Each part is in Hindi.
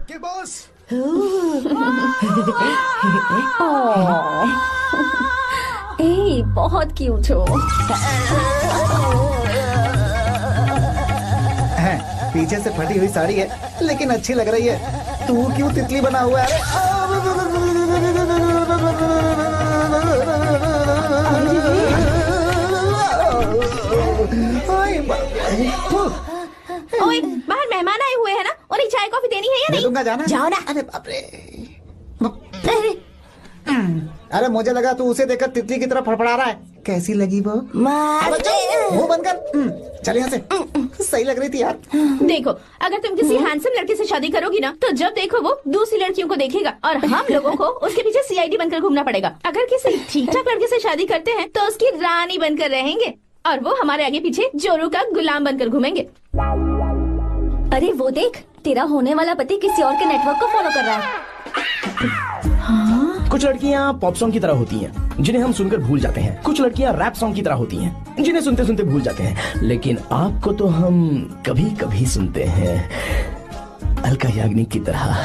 Okay boss. ए, बहुत क्यूट हो। पीछे से फटी हुई साड़ी है लेकिन अच्छी लग रही है। तू क्यों तितली बना हुआ है? ओए, बाहर मेहमान आए हुए हैं ना, उन्हें चाय कॉफी देनी है या नहीं? दूंगा, जाना। जाओ ना। अरे बाप रे। अरे मुझे लगा तू उसे देखकर तितली की तरफ फड़फड़ा रहा है। कैसी लगी वो? मुंह बंद कर। चल यहाँ से। सही लग रही थी यार। देखो, अगर तुम किसी हैंडसम लड़के से शादी करोगी ना, तो जब देखो वो दूसरी लड़कियों को देखेगा और हम लोगों को उसके पीछे सीआईडी बनकर घूमना पड़ेगा। अगर किसी ठीक ठाक लड़के से शादी करते हैं तो उसकी रानी बनकर रहेंगे और वो हमारे आगे पीछे जोरू का गुलाम बनकर घूमेंगे। अरे वो देख, तेरा होने वाला पति किसी और के नेटवर्क को फॉलो कर रहा है। कुछ लड़कियाँ पॉप सॉन्ग की तरह होती हैं, जिन्हें हम सुनकर भूल जाते हैं। कुछ लड़कियाँ रैप सॉन्ग की तरह होती हैं, जिन्हें सुनते सुनते भूल जाते हैं। लेकिन आपको तो हम कभी कभी सुनते हैं, अलका याग्निक की तरह।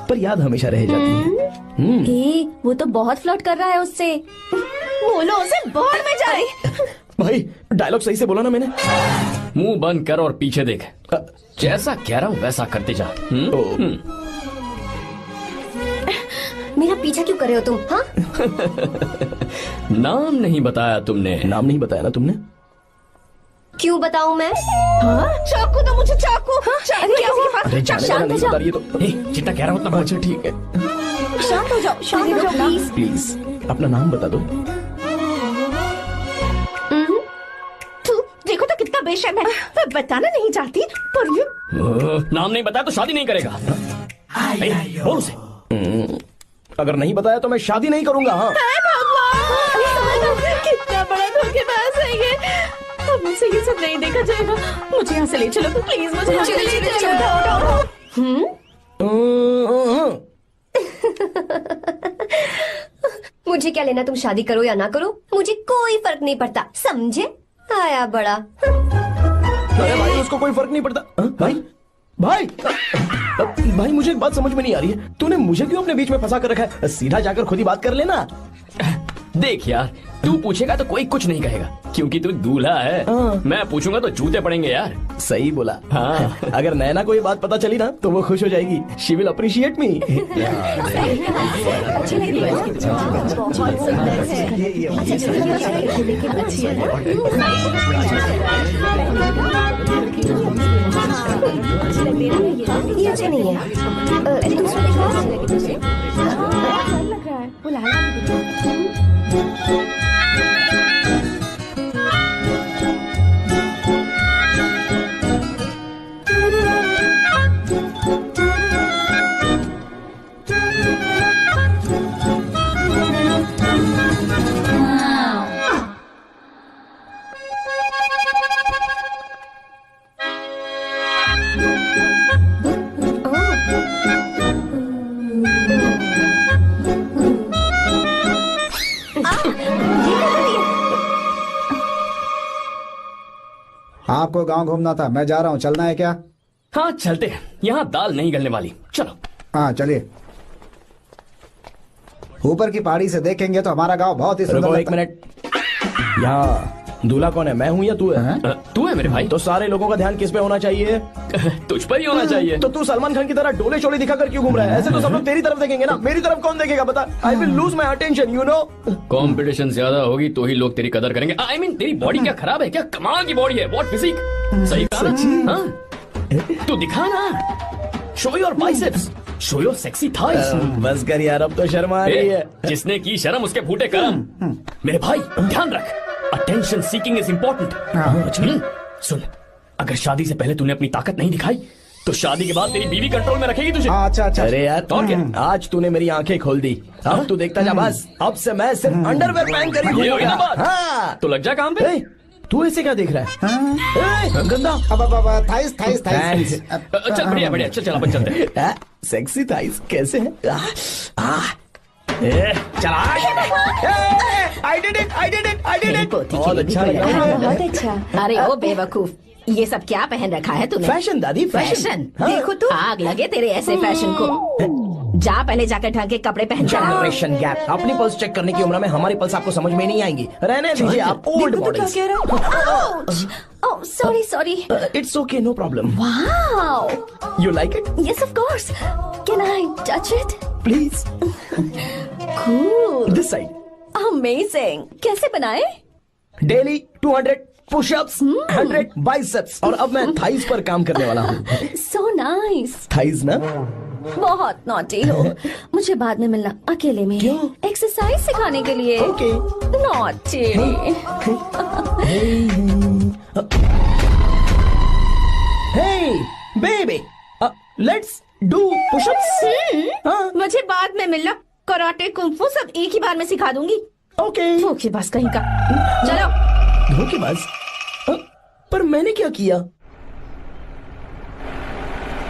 पर याद हमेशा रह जाती है। ए, वो तो बहुत फ्लर्ट कर रहा है उससे। बोलो उसे बाहर में जाए। भाई डायलॉग सही से बोला ना मैंने? मुंह बंद कर और पीछे देख। जैसा कह रहा हूँ वैसा करते जा। मेरा पीछा क्यों कर रहे हो तुम? हाँ? नाम नहीं बताया तुमने। नाम नहीं बताया ना तुमने? क्यों बताऊं मैं? हाँ? चाकू तो मुझे चाकू। अरे क्या हुआ? अरे जाने शांत हो नहीं जाओ। बता रही है तो जितना कह रहा हूँ उतना। अच्छा ठीक है, शांत हो जाओ, शांत हो जाओ प्लीज। प्लीज अपना नाम बता दो। तू देखो तो कितना बेशर्म है। मैं बताना नहीं चाहती पर ये नाम नहीं बताया तो शादी नहीं करेगा। बोल उसे। अगर नहीं बताया तो मैं शादी नहीं करूंगा। हाँ कितना बड़ा धोखेबाज है ये। अब मुझसे ये सब नहीं देखा जाएगा। मुझे यहाँ से ले चलो प्लीज, मुझे यहाँ से ले चलो। मुझे क्या लेना तुम शादी करो या ना करो, मुझे कोई फर्क नहीं पड़ता, समझे? आया बड़ा। अरे भाई उसको कोई फर्क नहीं पड़ता। भाई भाई भाई मुझे एक बात समझ में नहीं आ रही है, तूने मुझे क्यों अपने बीच में फंसा कर रखा है? सीधा जाकर खुद ही बात कर लेना। देख यार, तू पूछेगा तो कोई कुछ नहीं कहेगा क्योंकि तू दूल्हा है। मैं पूछूंगा तो जूते पड़ेंगे यार। सही बोला। हाँ। अगर नैना को ये बात पता चली ना तो वो खुश हो जाएगी। शी विल अप्रिशिएट मी। ये अच्छे नहीं है। दूसरा आपको गांव घूमना था, मैं जा रहा हूँ, चलना है क्या? हाँ चलते हैं, यहाँ दाल नहीं गलने वाली। चलो। हाँ चलिए। ऊपर की पहाड़ी से देखेंगे तो हमारा गांव बहुत ही सुंदर रुको लगता एक मिनट। यहाँ दूल्हा कौन है, मैं हूँ या तू है? तू है मेरे भाई। तो सारे लोगों का ध्यान किस पे होना चाहिए? तुझ पर ही होना चाहिए। तो तू सलमान खान की तरह डोले शोले दिखाकर क्यों घूम रहा है? ऐसे तो सब लोग तेरी तरफ देखेंगे ना, मेरी तरफ कौन देखेगा बता? I will lose my attention, you know. Competition ज्यादा होगी तो ही लोग तेरी कदर करेंगे। आई मीन तेरी बॉडी क्या खराब है क्या? कमाल की बॉडी है, व्हाट फिजिक। सही कहा ना? हाँ? तू दिखा ना, show your biceps, show your sexy thighs. बस कर यार, अब तो शर्म आ रही है। जिसने की शर्म उसके फूटे करम। मेरे भाई ध्यान रख, अटेंशन सीकिंग इज इम्पोर्टेंट। सुन, अगर शादी से पहले तूने अपनी ताकत नहीं दिखाई तो शादी के बाद तेरी बीवी कंट्रोल में रखेगी तुझे। अच्छा अच्छा। अरे यार और क्या? आज तूने मेरी आंखें खोल दी, अब तू देखता जा बस। अब से मैं सिर्फ अंडरवेयर पहन कर ही ये हुई ना बात? हाँ। तो लग जा काम पे। तू ऐसे क्या देख रहा है? गंदा। अब थाइस थाइस थाइस। चल बढ़िया बढ़िया, चल अपन चलते हैं। सेक्सी थाइस कैसे है? चला। I did it. बहुत अच्छा लगा। बहुत अच्छा। अरे ओ बेवकूफ, ये सब क्या पहन रखा है तूने? फैशन दादी, फैशन। हाँ। देखो तू, आग लगे तेरे ऐसे फैशन को। जा पहले जाकर ढंग के कपड़े पहन के आ। Generation gap. अपनी पल्स चेक करने की उम्र में हमारी पल्स आपको समझ में नहीं आएंगी। रहने दीजिए आप old models. Oh sorry sorry. It's okay, no problem. Wow, you like it? Yes of course. Can I touch it? Please. Cool, this side. Amazing. कैसे बनाए? डेली 200 पुशअप्स, 100 बाइसेप्स, और अब मैं थाइस पर काम करने वाला हूँ। So nice. थाइस ना? बहुत नॉटी हो। मुझे बाद में मिलना अकेले में। क्यों? एक्सरसाइज सिखाने के लिए। Okay. Naughty. Hey, baby, let's do push-ups. हाँ, मुझे बाद में मिलना। कराटे कुंफू सब एक ही बार में सिखा दूंगी। ओके। धोखेबाज कहीं का। चलो। धोखेबाज? पर मैंने क्या किया?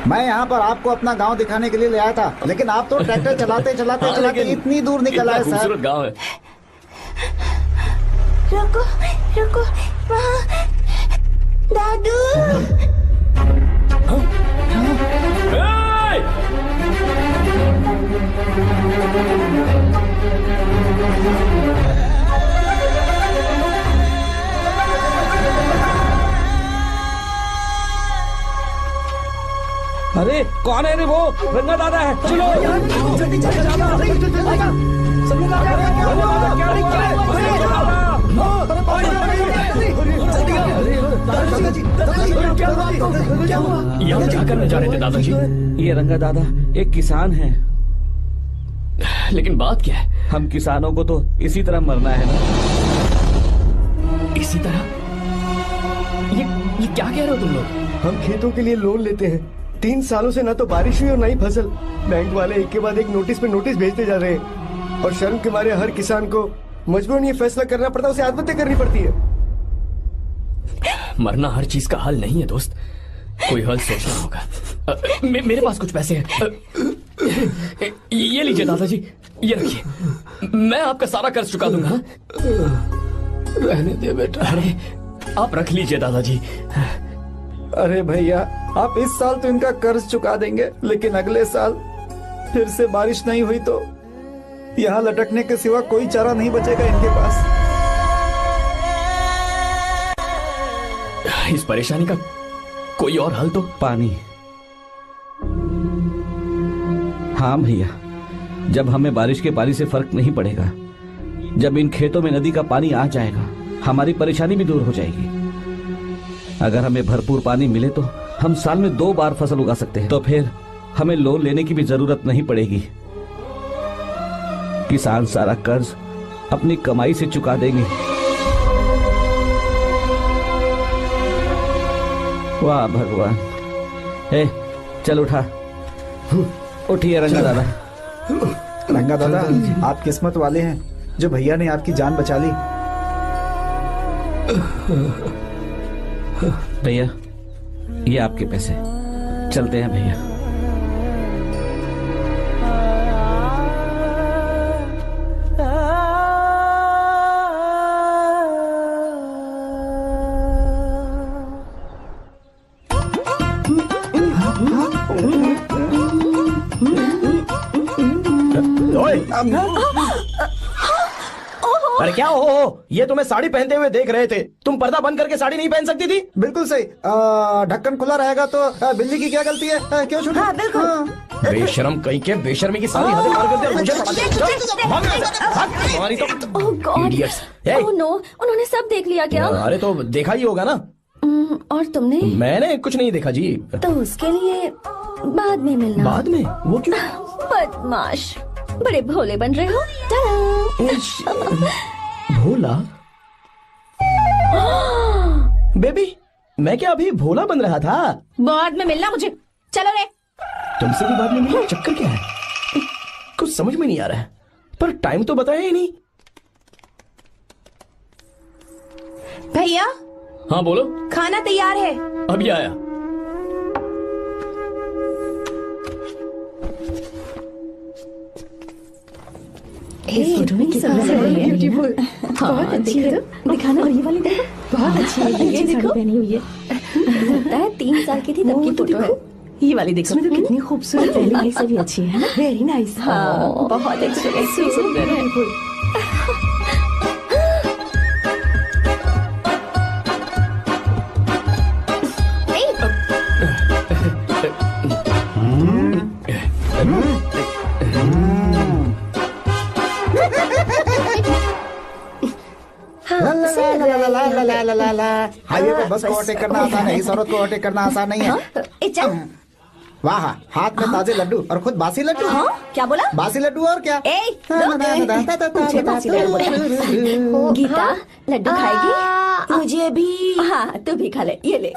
मैं यहाँ पर आपको अपना गांव दिखाने के लिए ले आया था, लेकिन आप तो ट्रैक्टर चलाते चलाते हाँ, चलाते लेकिन इतनी दूर निकल आए सर। खूबसूरत गांव है। रुको रुको, वहाँ दादू। Hey! अरे कौन है रे वो? रंगा दादा है। चलो जल्दी जल्दी यहाँ क्या करने जा रहे थे दादाजी? ये रंगा दादा एक किसान है। लेकिन बात क्या है? हम किसानों को तो इसी तरह मरना है ना। इसी तरह? ये क्या कह रहे हो तुम लोग? हम खेतों के लिए लोन लेते हैं। 3 सालों से ना तो बारिश हुई और ना ही फसल। बैंक वाले एक के बाद एक नोटिस पे नोटिस भेजते जा रहे हैं, और शर्म के मारे हर किसान को मजबूरन ये फैसला करना पड़ता है, उसे आत्महत्या करनी पड़ती है। मरना हर चीज का हल नहीं है दोस्त, कोई हल सोचना होगा। मेरे पास कुछ पैसे हैं। ये लीजिए दादाजी, ये रखिए, मैं आपका सारा कर्ज चुका दूंगा। रहने दे बेटा। अरे आप रख लीजिए दादाजी। अरे भैया, आप इस साल तो इनका कर्ज चुका देंगे, लेकिन अगले साल फिर से बारिश नहीं हुई तो यहाँ लटकने के सिवा कोई चारा नहीं बचेगा इनके पास। इस परेशानी का कोई और हल तो? पानी। हाँ भैया, जब हमें बारिश के पानी से फर्क नहीं पड़ेगा, जब इन खेतों में नदी का पानी आ जाएगा, हमारी परेशानी भी दूर हो जाएगी। अगर हमें भरपूर पानी मिले तो हम साल में 2 बार फसल उगा सकते हैं। तो फिर हमें लोन लेने की भी जरूरत नहीं पड़ेगी। किसान सारा कर्ज अपनी कमाई से चुका देंगे। वाह भगवान। ए, चल उठा। उठिए रंगा दादा। रंगा दादा, आप किस्मत वाले हैं जो भैया ने आपकी जान बचा ली। भैया, ये आपके पैसे। चलते हैं भैया। अरे क्या हो? ये तुम्हें साड़ी पहनते हुए देख रहे थे। तुम पर्दा बंद करके साड़ी नहीं पहन सकती थी? बिल्कुल सही। ढक्कन खुला रहेगा तो बिल्ली की क्या गलती है? क्यों छूटी? हाँ बिल्कुल। बेशरम कहीं के, बेशर्मी की सारी हदें पार कर दी और मुझे पता चला। भाग यहाँ से, भाग। तुम्हारी तो oh God. Idiots। Hey। Oh no, उन्होंने सब देख लिया क्या? अरे तो देखा ही होगा ना। और तुमने? मैंने कुछ नहीं देखा जी। तो उसके लिए बाद में मिलना। बाद में? वो क्यों? बदमाश, बड़े भोले बन रहे हो। टाटा। भोला? बेबी, मैं क्या अभी भोला बन रहा था? बाद में मिलना मुझे। चलो रे। तुमसे भी बाद में मिलना? चक्कर क्या है? कुछ समझ में नहीं आ रहा है। पर टाइम तो बताया ही नहीं। भैया, हाँ बोलो। खाना तैयार है। अभी आया। इस फोटो में कितना ब्यूटीफुल। बहुत अच्छी है। दिखाना। और ये वाली देखो, बहुत अच्छी है। ये देखो, पहनी हुई है। पता है 3 साल की थी तब की फोटो है। ये वाली देखो तो कितनी खूबसूरत है। ये से भी अच्छी है ना। Very nice. हाँ बहुत अच्छी सुंदर है। हाईवे पे बस को ओवरटेक करना आसान है, इस औरत को ओवरटेक करना आसान नहीं है। वाह, हाथ में ताजे लड्डू और खुद बासी लड्डू। हाँ? क्या बोला? बासी लड्डू और क्या? मुझे बासी लड्डू बोला। गीता लड्डू खाएगी? मुझे भी। हाँ तू भी खा ले। ये ले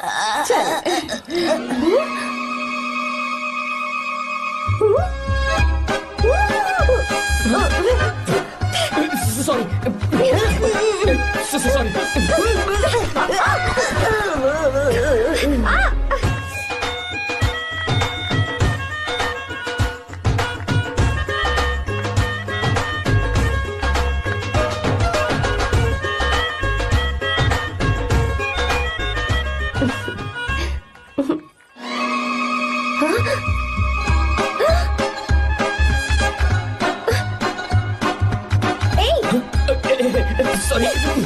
सॉरी सॉरी।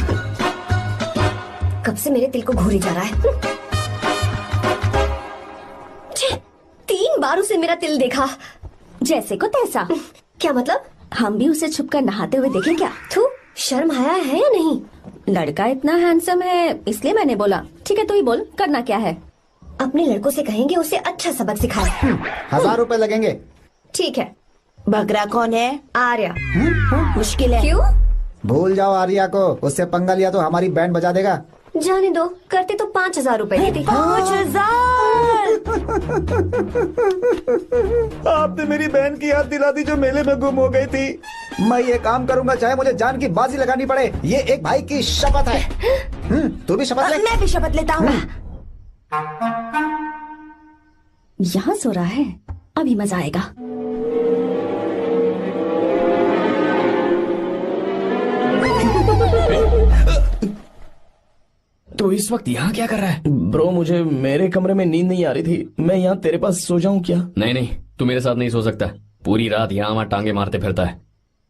कब से मेरे दिल को घूरी जा रहा है। 3 बार उसे मेरा तिल देखा। जैसे को तैसा। क्या मतलब? हम भी उसे छुपकर नहाते हुए देखें क्या? तू शर्म आया है या नहीं? लड़का इतना हैंडसम है इसलिए मैंने बोला। ठीक है तू ही बोल, करना क्या है? अपने लड़कों से कहेंगे उसे अच्छा सबक सिखाए। 1000 रुपए लगेंगे। ठीक है। बकरा कौन है? आर्या। मुश्किल है। क्यों? भूल जाओ आर्या को, उससे पंगा लिया तो हमारी बैंड बजा देगा। जाने दो, करते तो 5000 रुपए देती। 5000। आपने मेरी बहन की याद दिला दी जो मेले में गुम हो गई थी। मैं ये काम करूंगा चाहे मुझे जान की बाजी लगानी पड़े। ये एक भाई की शपथ है। तू भी शपथ ले। मैं भी शपथ लेता हूँ। यहाँ सो रहा है, अभी मजा आएगा। तो इस वक्त यहाँ क्या कर रहा है? ब्रो मुझे मेरे कमरे में नींद नहीं आ रही थी। मैं यहाँ तेरे पास सो जाऊं क्या? नहीं नहीं, तू मेरे साथ नहीं सो सकता। पूरी रात यहाँ वहाँ टांगे मारते फिरता है।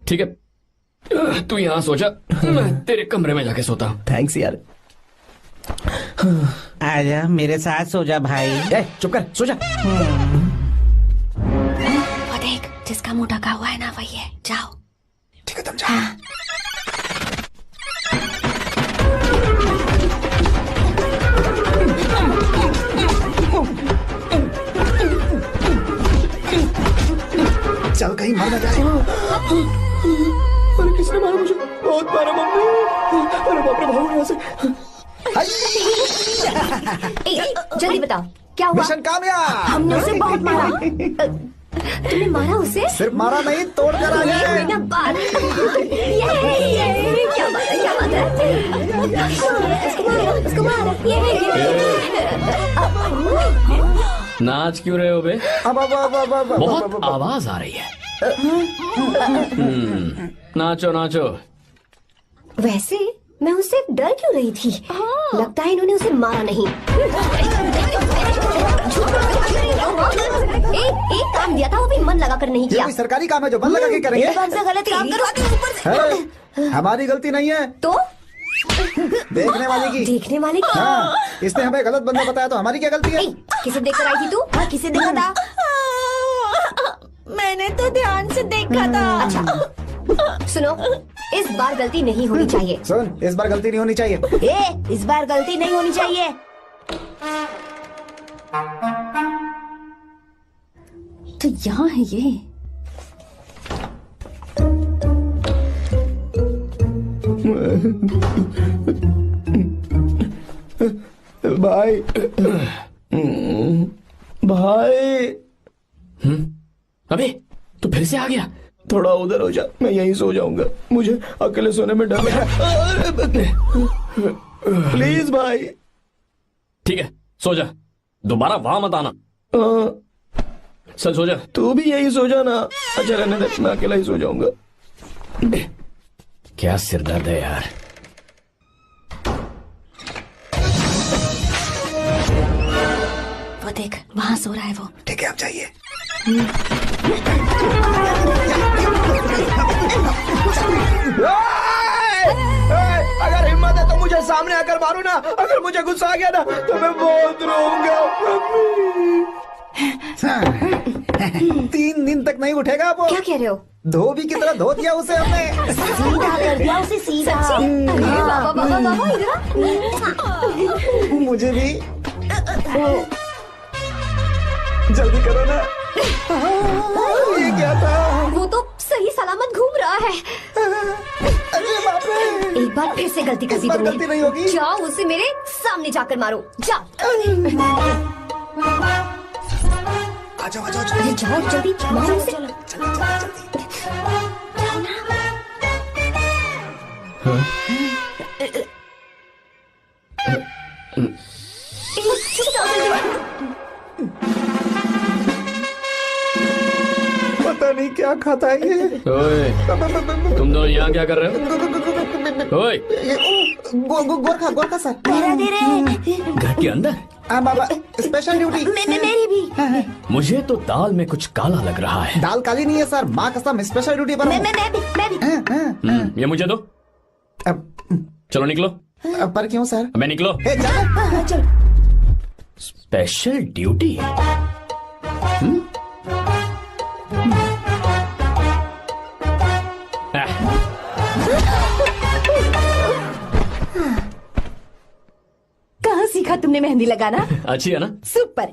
ठीक है तू यहाँ सो जा, मैं तेरे कमरे में जाके सोता हूँ। थैंक्स यार। आजा मेरे साथ सो जा भाई। चुप कर, सो जा। वो देख, जिसका मुंह ढका हुआ है ना वही है। जाओ। ठीक है तुम जाओ। चल कहीं मर न जाए। अरे किसने मारा मुझे? बहुत मारा मम्मी। अरे बाप रे, भागो यहाँ से। जल्दी बताओ क्या हुआ? मिशन कामयाब। हमने उसे बहुत मारा। तुमने मारा उसे? सिर्फ मारा नहीं, तोड़ कर आ गए। ये बात। ये क्या बात है? क्या बात है? उसको मारो। नाच क्यों रहे हो बे? बहुत आवाज आ रही है। नाचो नाचो। वैसे मैं उससे डर क्यों रही थी? लगता है इन्होंने उसे मारा नहीं। एक काम दिया था वो भी मन लगा कर नहीं ये किया। कोई सरकारी काम है जो मन लगा के करेंगे? एक बार से गलत काम करवाते हो ऊपर से। हमारी गलती नहीं है, तो देखने वाले की। देखने वाले की। हाँ, इसने हमें गलत बंदा बताया तो हमारी क्या गलती है? किसे देखकर आई थी तू? हाँ, किसे देखा था? मैंने तो ध्यान से देखा था। अच्छा सुनो, इस बार गलती नहीं होनी चाहिए। सुन, इस बार गलती नहीं होनी चाहिए। इस बार गलती नहीं होनी चाहिए। तो यहाँ है ये। भाई भाई। अबे तू फिर से आ गया? थोड़ा उधर हो जा, मैं यहीं सो जाऊंगा। मुझे अकेले सोने में डर लग रहा है। प्लीज भाई। ठीक है सो जा, दोबारा वहां मत आना। चल सो जा। तू भी यही सो जा ना। अच्छा रहने दे, मैं अकेला ही सो जाऊंगा। क्या सिरदर्द है यार। मत देख, वहाँ सो रहा है वो। ठीक है, आप जाइए। अगर हिम्मत है तो मुझे सामने आकर मारो ना। अगर मुझे गुस्सा आ गया ना तो मैं बहुत रोऊंगा। 3 दिन तक नहीं उठेगा वो। क्या कह रहे हो? धोबी की तरह धो दिया उसे हमने। सीधा कर दिया उसे, सीधा। अरे बाबा बाबा बाबा, इधर मुझे भी जल्दी करो ना। ये क्या था? वो तो सही सलामत घूम रहा है। अरे बाप रे, एक बार फिर से गलती कर दी इस बार तुमने। गलती नहीं होगी। जाओ उसे मेरे सामने जाकर मारो, जाओ। आ जाओ, आ जाओ, अरे जाओ जल्दी मारो उसे। पता नहीं क्या खाता है ये। ओए, तुम दोनों यहाँ क्या कर रहे हो? ओए, गोरखा गोरखा सर। घर के अंदर? हाँ बाबा, स्पेशल ड्यूटी। मेरी भी। मुझे तो दाल में कुछ काला लग रहा है। दाल काली नहीं है सर, माँ कसम स्पेशल ड्यूटी पर हूँ। मैं भी। ये मुझे दो। चलो निकलो। पर क्यों सर? मैं निकलो। चल। Special duty? कहाँ सीखा तुमने मेहंदी लगाना? अच्छी है ना? सुपर।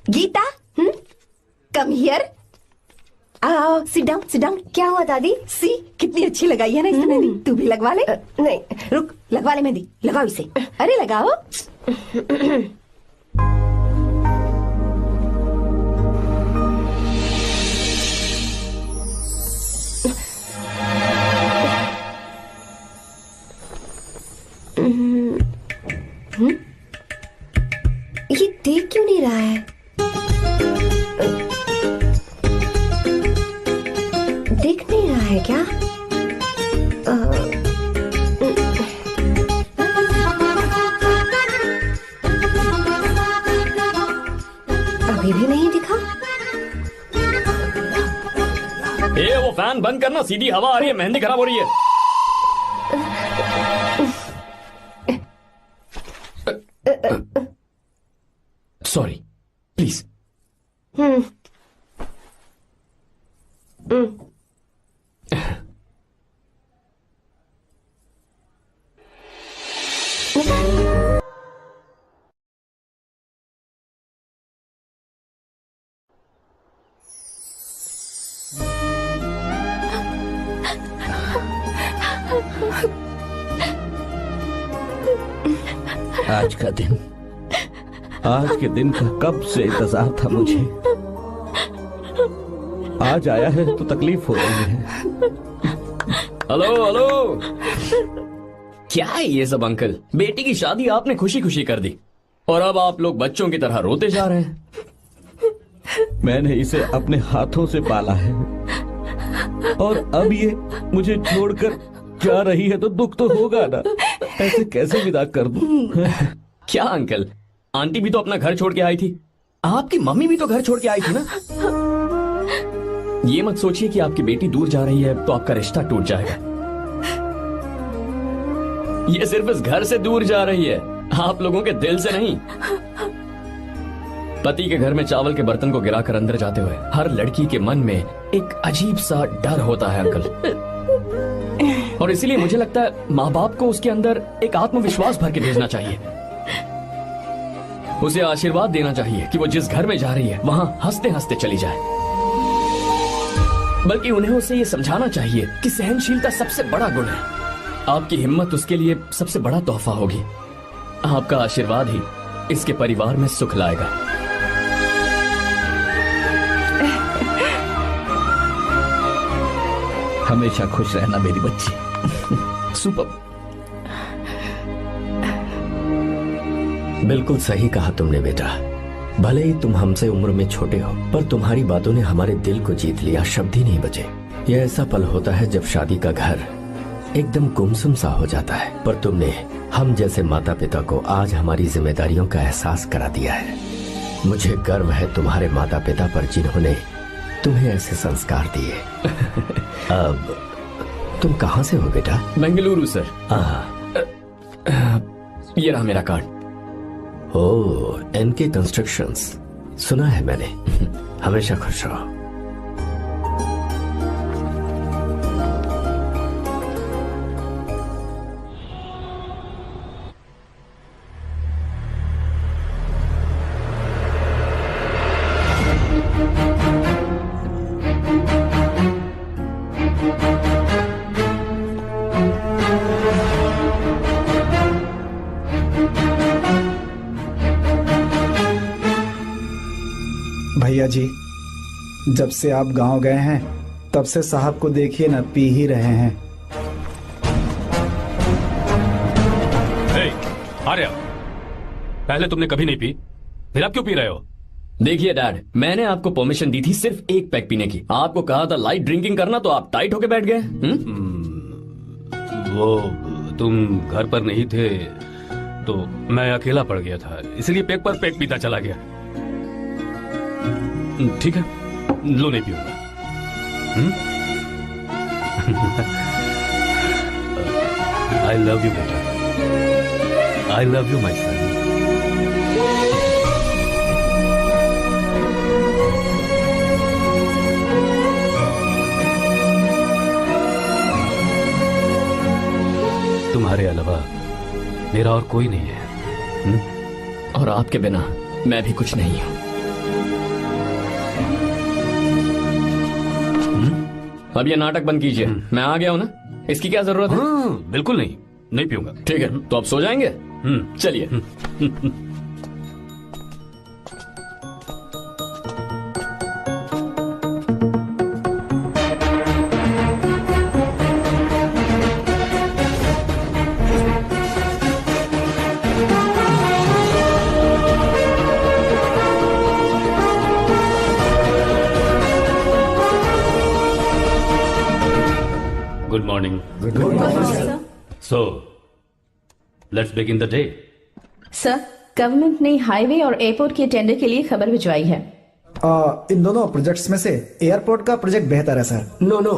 Geeta, come here. आओ, सिट डाउन, सिट डाउन। क्या हुआ दादी? सी, कितनी अच्छी लगाई है ना इसने मेहंदी। तू भी लगवा ले। नहीं, रुक, लगवा ले मेहंदी, लगाओ इसे। अरे लगाओ। ये देख क्यों नहीं रहा है? देख नहीं रहा है क्या? अभी भी नहीं दिखा। वो फैन बंद करना, सीधी हवा आ रही है, मेहंदी खराब हो रही है। Sorry, please. आज के दिन का कब से इंतजार था मुझे। आज आया है तो तकलीफ हो रही है। हेलो हेलो, क्या है ये सब अंकल? बेटी की शादी आपने खुशी खुशी कर दी और अब आप लोग बच्चों की तरह रोते जा रहे हैं। मैंने इसे अपने हाथों से पाला है और अब ये मुझे छोड़कर जा रही है तो दुख तो होगा ना। ऐसे कैसे विदा कर दूं? क्या अंकल, आंटी भी तो अपना घर छोड़ के आई थी, आपकी मम्मी भी तो घर छोड़ के आई थी ना। ये मत सोचिए कि आपकी बेटी दूर जा रही है तो आपका रिश्ता टूट जाएगा। ये सिर्फ इस घर से दूर जा रही है, आप लोगों के दिल से नहीं। पति के घर में चावल के बर्तन को गिराकर अंदर जाते हुए हर लड़की के मन में एक अजीब सा डर होता है अंकल, और इसीलिए मुझे लगता है माँ बाप को उसके अंदर एक आत्मविश्वास भर के भेजना चाहिए। उसे आशीर्वाद देना चाहिए कि वो जिस घर में जा रही है वहां हंसते हंसते चली जाए। बल्कि उन्हें उसे ये समझाना चाहिए कि सहनशीलता सबसे बड़ा गुण है। आपकी हिम्मत उसके लिए सबसे बड़ा तोहफा होगी। आपका आशीर्वाद ही इसके परिवार में सुख लाएगा। हमेशा खुश रहना मेरी बच्ची। सुपर। बिल्कुल सही कहा तुमने बेटा। भले ही तुम हमसे उम्र में छोटे हो, पर तुम्हारी बातों ने हमारे दिल को जीत लिया, शब्द ही नहीं बचे। यह ऐसा पल होता है जब शादी का घर एकदम गुमसुम सा हो जाता है, पर तुमने हम जैसे माता पिता को आज हमारी जिम्मेदारियों का एहसास करा दिया है। मुझे गर्व है तुम्हारे माता पिता पर जिन्होंने तुम्हें ऐसे संस्कार दिए। अब तुम कहाँ से हो बेटा? बेंगलुरु सर। ये रहा मेरा कार्ड। ओह, एनके कंस्ट्रक्शंस, सुना है मैंने। हमेशा खुश रहो। भैया जी, जब से आप गांव गए हैं तब से साहब को देखिए ना, पी ही रहे हैं। आर्या, पहले तुमने कभी नहीं पी, फिर आप क्यों पी रहे हो? देखिए डैड, मैंने आपको परमिशन दी थी सिर्फ एक पैक पीने की। आपको कहा था लाइट ड्रिंकिंग करना, तो आप टाइट होके बैठ गए। वो तुम घर पर नहीं थे तो मैं अकेला पड़ गया था, इसलिए पैक पर पैक पीता चला गया। ठीक है, लो नहीं पीऊंगा। आई लव यू बेटा, आई लव यू माई सन। तुम्हारे अलावा मेरा और कोई नहीं है। और आपके बिना मैं भी कुछ नहीं हूं। अब ये नाटक बंद कीजिए, मैं आ गया हूं ना, इसकी क्या जरूरत है? बिल्कुल नहीं, नहीं पीऊंगा। ठीक है, तो आप सो जाएंगे? चलिए। Good morning. Good morning, sir. So, let's begin the day. Sir, government ने हाईवे और एयरपोर्ट के टेंडर के लिए खबर भिजवाई है। इन दोनों प्रोजेक्ट्स में से एयरपोर्ट का प्रोजेक्ट बेहतर है sir. No,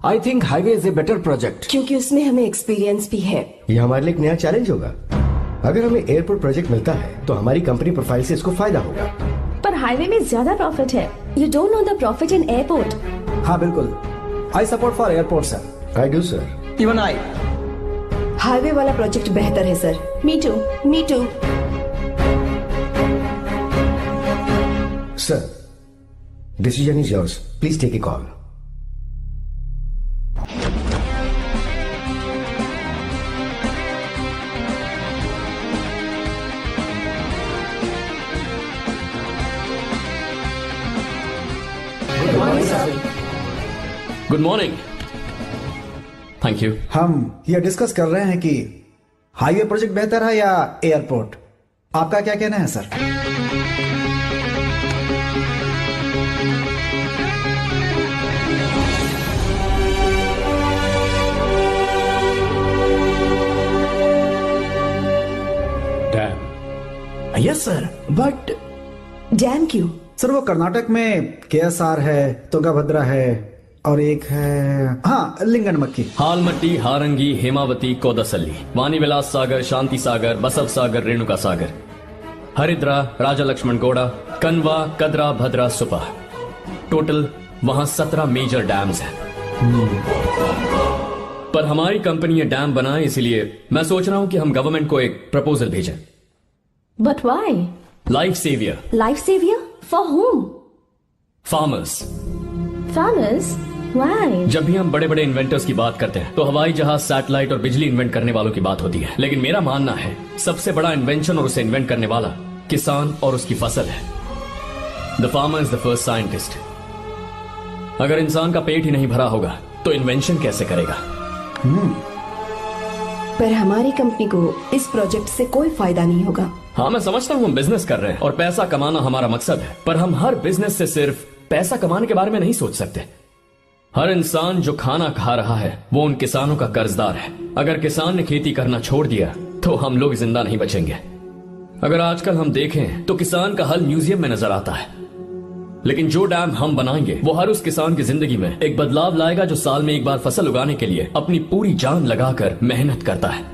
I think highway is a better project. क्योंकि उसमें हमें एक्सपीरियंस भी है। ये हमारे लिए एक नया चैलेंज होगा। अगर हमें एयरपोर्ट प्रोजेक्ट मिलता है तो हमारी कंपनी प्रोफाइल से इसको फायदा होगा। पर हाईवे में ज्यादा प्रॉफिट है। You don't know the profit in airport. हाँ बिल्कुल, I support for airport sir. I do sir. Even I. Highway वाला प्रोजेक्ट बेहतर है sir. Me too. Me too. Sir, decision is yours, please take a call. Good morning. Thank you. हम ये डिस्कस कर रहे हैं कि हाईवे प्रोजेक्ट बेहतर है या एयरपोर्ट। आपका क्या कहना है sir? Dam. Yes sir, but dam क्यों? सर वो कर्नाटक में केएसआर है, तुंगाभद्रा है और एक है हाँ लिंगन मक्की। हालमट्टी, हारंगी, हेमावती, कोदसल्ली, वानी विलास सागर, शांति सागर, बसव सागर, रेणुका सागर, हरिद्रा, राजा लक्ष्मण गौड़ा, कनवा, कदरा, भद्रा, सुपा। टोटल वहां 17 मेजर डैम्स हैं। पर हमारी कंपनी ये डैम बनाए, इसलिए मैं सोच रहा हूं कि हम गवर्नमेंट को एक प्रपोजल भेजें। But why? Life saviour. Life saviour for home? Farmers. Farmers? Why? जब भी हम बड़े बड़े इन्वेंटर्स की बात करते हैं तो हवाई जहाज, सैटेलाइट और बिजली इन्वेंट करने वालों की बात होती है, लेकिन मेरा मानना है सबसे बड़ा इन्वेंशन और उसे इन्वेंट करने वाला किसान और उसकी फसल है। The farmer is the first scientist. अगर इंसान का पेट ही नहीं भरा होगा तो इन्वेंशन कैसे करेगा? पर हमारी कंपनी को इस प्रोजेक्ट से कोई फायदा नहीं होगा। हाँ मैं समझता हूँ हम बिजनेस कर रहे हैं और पैसा कमाना हमारा मकसद है, पर हम हर बिजनेस से सिर्फ पैसा कमाने के बारे में नहीं सोच सकते। हर इंसान जो खाना खा रहा है वो उन किसानों का कर्जदार है। अगर किसान ने खेती करना छोड़ दिया तो हम लोग जिंदा नहीं बचेंगे। अगर आजकल हम देखें तो किसान का हल म्यूजियम में नजर आता है, लेकिन जो डैम हम बनाएंगे वो हर उस किसान की जिंदगी में एक बदलाव लाएगा जो साल में एक बार फसल उगाने के लिए अपनी पूरी जान लगाकर मेहनत करता है।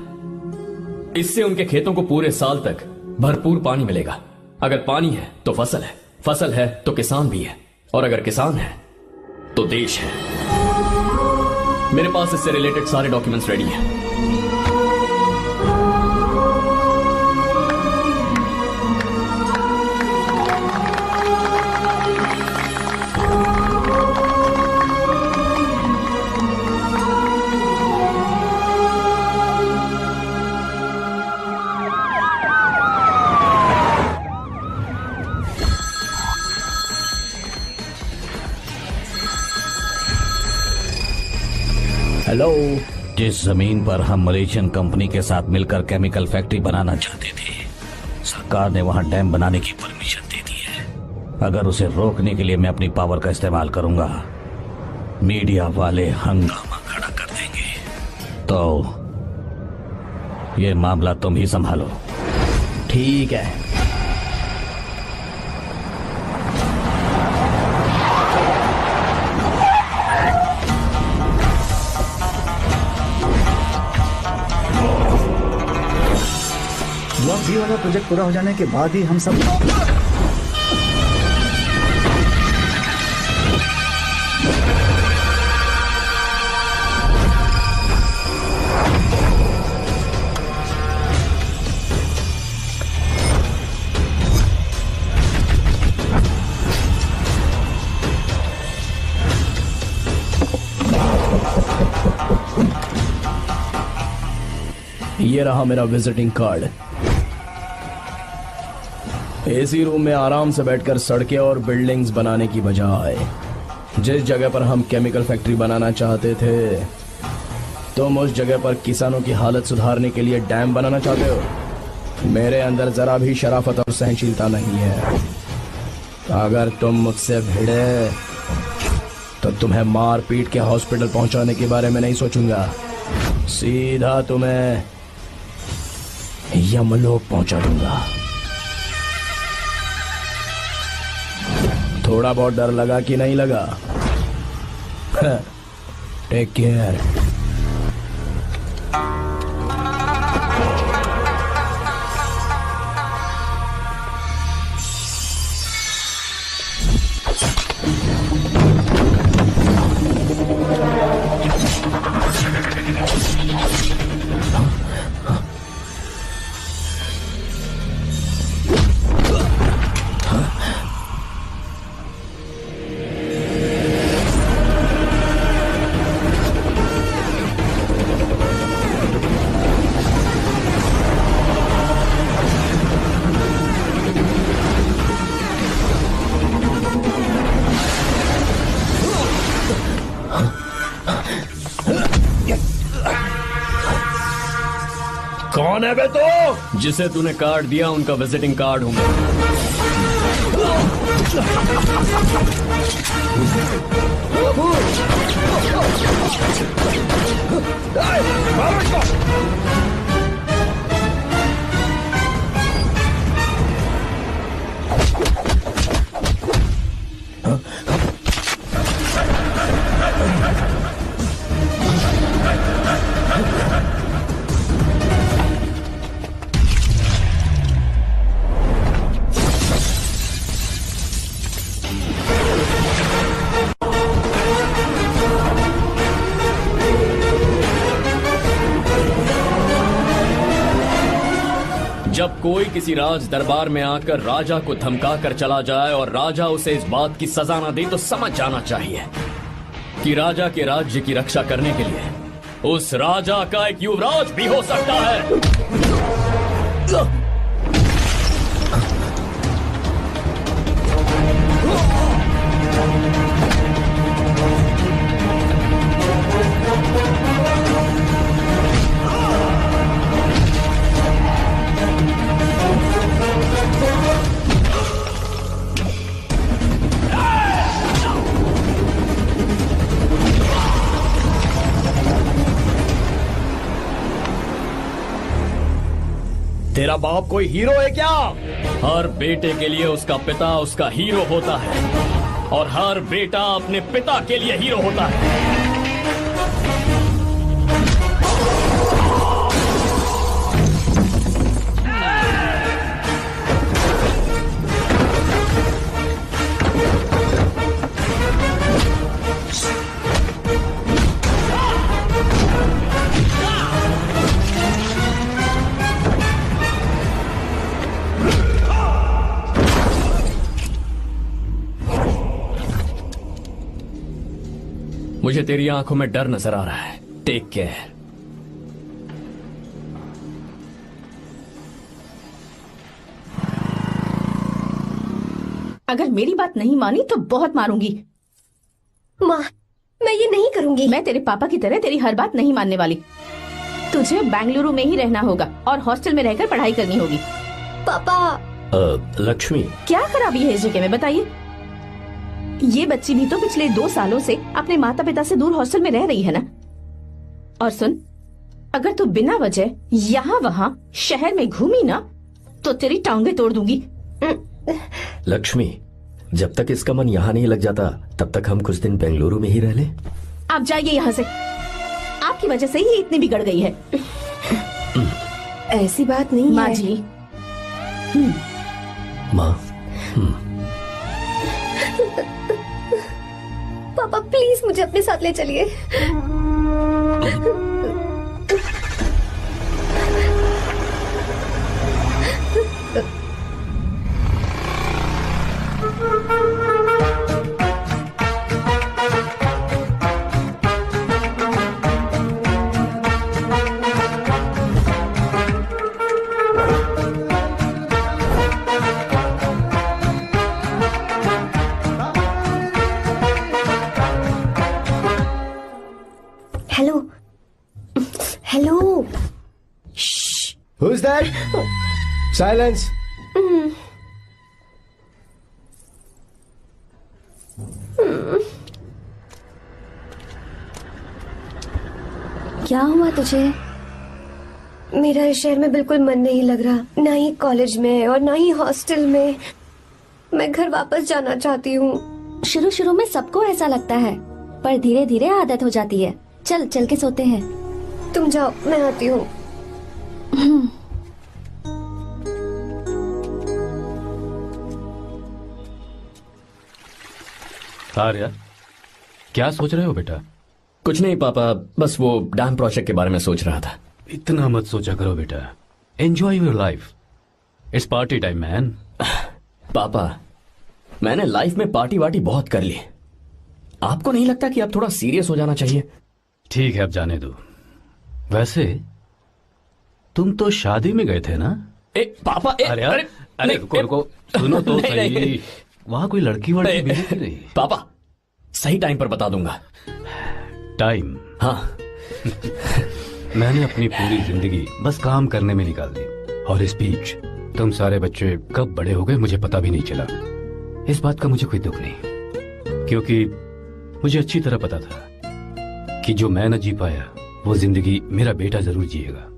इससे उनके खेतों को पूरे साल तक भरपूर पानी मिलेगा। अगर पानी है तो फसल है तो किसान भी है, और अगर किसान है तो देश है। मेरे पास इससे रिलेटेड सारे डॉक्यूमेंट्स रेडी हैं। हेलो। जिस जमीन पर हम मलेशियन कंपनी के साथ मिलकर केमिकल फैक्ट्री बनाना चाहते थे, सरकार ने वहां डैम बनाने की परमिशन दे दी है। अगर उसे रोकने के लिए मैं अपनी पावर का इस्तेमाल करूंगा, मीडिया वाले हंगामा खड़ा कर देंगे। तो ये मामला तुम ही संभालो। ठीक है। ब्लॉक बी वाला प्रोजेक्ट पूरा हो जाने के बाद ही हम सब ये रहा मेरा विजिटिंग कार्ड। एसी रूम में आराम से बैठकर सड़कें और बिल्डिंग्स बनाने की बजाय जिस जगह पर हम केमिकल फैक्ट्री बनाना चाहते थे, तुम उस जगह पर किसानों की हालत सुधारने के लिए डैम बनाना चाहते हो। मेरे अंदर जरा भी शराफत और सहनशीलता नहीं है। अगर तुम मुझसे भिड़े तो तुम्हें मार पीट के हॉस्पिटल पहुंचाने के बारे में नहीं सोचूंगा, सीधा तुम्हें यमलोक पहुंचा दूंगा। थोड़ा बहुत डर लगा कि नहीं लगा? Take care. कौन है बे तो? जिसे तूने कार्ड दिया उनका विजिटिंग कार्ड हूं मैं। जब कोई किसी राज दरबार में आकर राजा को धमका कर चला जाए और राजा उसे इस बात की सजा न दे, तो समझ जाना चाहिए कि राजा के राज्य की रक्षा करने के लिए उस राजा का एक युवराज भी हो सकता है। तेरा बाप कोई हीरो है क्या? हर बेटे के लिए उसका पिता उसका हीरो होता है और हर बेटा अपने पिता के लिए हीरो होता है। मुझे तेरी आंखों में डर नजर आ रहा है। Take care. अगर मेरी बात नहीं मानी तो बहुत मारूंगी। माँ, मैं ये नहीं करूंगी। मैं तेरे पापा की तरह तेरी हर बात नहीं मानने वाली। तुझे बेंगलुरु में ही रहना होगा और हॉस्टल में रहकर पढ़ाई करनी होगी। पापा। लक्ष्मी, क्या खराबी है इस जगह में बताइए? ये बच्ची भी तो पिछले 2 सालों से अपने माता पिता से दूर हॉस्टल में रह रही है ना। और सुन, अगर तू बिना वजह यहाँ वहाँ शहर में घूमी ना तो तेरी टांगे तोड़ दूंगी। लक्ष्मी, जब तक इसका मन यहाँ नहीं लग जाता तब तक हम कुछ दिन बेंगलुरु में ही रह लें। आप जाइए यहाँ से। आपकी वजह से ही इतनी बिगड़ गई है। ऐसी बात नहीं माँ है। जी। माँ, पापा प्लीज मुझे अपने साथ ले चलिए। Hello hello. Who's that? Silence. क्या हुआ तुझे? मेरा इस शहर में बिल्कुल मन नहीं लग रहा, ना ही कॉलेज में और ना ही हॉस्टल में। मैं घर वापस जाना चाहती हूँ। शुरू शुरू में सबको ऐसा लगता है, पर धीरे धीरे आदत हो जाती है। चल चल के सोते हैं। तुम जाओ, मैं आती हूँ। आर्या, क्या सोच रहे हो बेटा? कुछ नहीं पापा, बस वो डैम प्रोजेक्ट के बारे में सोच रहा था। इतना मत सोचा करो बेटा। Enjoy your life. It's party time man. पापा, मैंने लाइफ में पार्टी वार्टी बहुत कर ली। आपको नहीं लगता कि अब थोड़ा सीरियस हो जाना चाहिए? ठीक है, अब जाने दो। वैसे तुम तो शादी में गए थे ना? पापा, अरे रुको रुको, सुनो तो सही। वहां कोई लड़की वड़की मिली थी नहीं? पापा, सही टाइम पर बता दूंगा। टाइम? हाँ। मैंने अपनी पूरी जिंदगी बस काम करने में निकाल दी, और इस बीच तुम सारे बच्चे कब बड़े हो गए मुझे पता भी नहीं चला। इस बात का मुझे कोई दुख नहीं, क्योंकि मुझे अच्छी तरह पता था कि जो मैं न जी पाया वो जिंदगी मेरा बेटा जरूर जिएगा।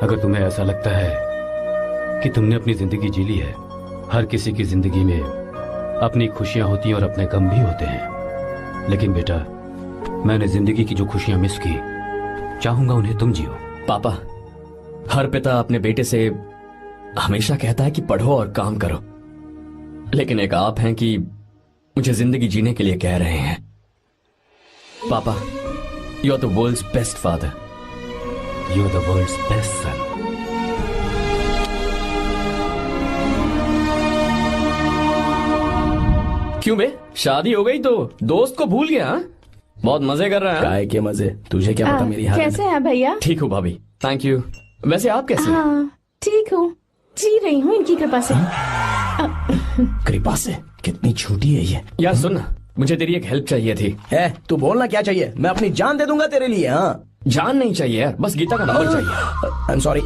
अगर तुम्हें ऐसा लगता है कि तुमने अपनी जिंदगी जी ली है, हर किसी की जिंदगी में अपनी खुशियां होती हैं और अपने गम भी होते हैं, लेकिन बेटा मैंने जिंदगी की जो खुशियां मिस की, चाहूंगा उन्हें तुम जियो। पापा, हर पिता अपने बेटे से हमेशा कहता है कि पढ़ो और काम करो, लेकिन एक आप हैं कि मुझे जिंदगी जीने के लिए कह रहे हैं। पापा, you are the world's best father. You are the world's best son. क्यों बे, शादी हो गई तो दोस्त को भूल गया? बहुत मजे कर रहा है। काय के मजे, तुझे क्या पता मेरी हालत। कैसे हैं भैया? ठीक हूँ भाभी, थैंक यू। वैसे आप कैसे हैं? हाँ ठीक हूँ, जी रही हूँ इनकी कृपा से। कृपा से? कितनी झूठी है ये। यार सुन ना, मुझे तेरी एक हेल्प चाहिए थी। है, तू बोलना क्या चाहिए? मैं अपनी जान दे दूंगा तेरे लिए। हाँ, जान नहीं चाहिए यार, बस गीता का नंबर चाहिए। I am sorry.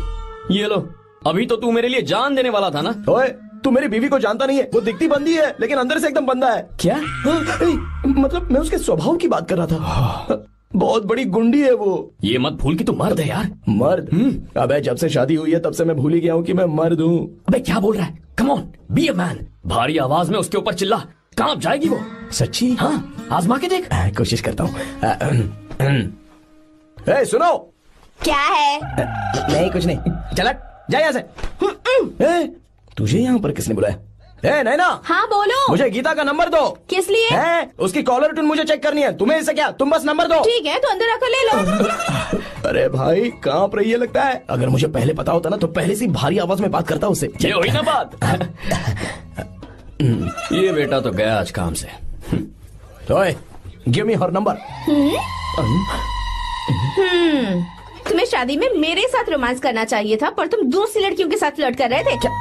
ये लो, अभी तो तू मेरे लिए जान देने वाला था ना। ओए, तू मेरी बीवी को जानता नहीं है। वो दिखती बंदी है लेकिन अंदर से एकदम बंदा है। क्या? मतलब मैं उसके स्वभाव की बात कर रहा था। बहुत बड़ी गुंडी है वो। ये मत भूल कि तू मर्द है यार। मर्द? अबे जब से शादी हुई है तब से मैं भूल ही गया हूँ कि मैं मर्द हूँ। अबे क्या बोल रहा है? Come on, be a man. भारी आवाज में उसके ऊपर चिल्ला, कांप जाएगी वो। सच्ची? हाँ, आजमा के देख। कोशिश करता हूँ। सुनो। क्या है? नहीं कुछ नहीं, चल जा यहाँ से। तुझे यहाँ पर किसने बुलाया? नैना। हाँ बोलो। मुझे गीता का नंबर दो। किस लिए? उसकी कॉलर ट्यून मुझे चेक करनी है। तुम्हें इससे क्या, तुम बस नंबर दो। ठीक है तो अंदर आकर ले लो। अरे भाई कांप रही है लगता है। अगर मुझे पहले पता होता ना तो पहले से भारी आवाज में बात करता उससे। ये हुई ना बात। ये बेटा तो गया आज काम से। ओए, गिव मी हर नंबर। तुम्हें शादी में मेरे साथ रोमांस करना चाहिए था, पर तुम दूसरी लड़कियों के साथ फ्लर्ट कर रहे थे। क्या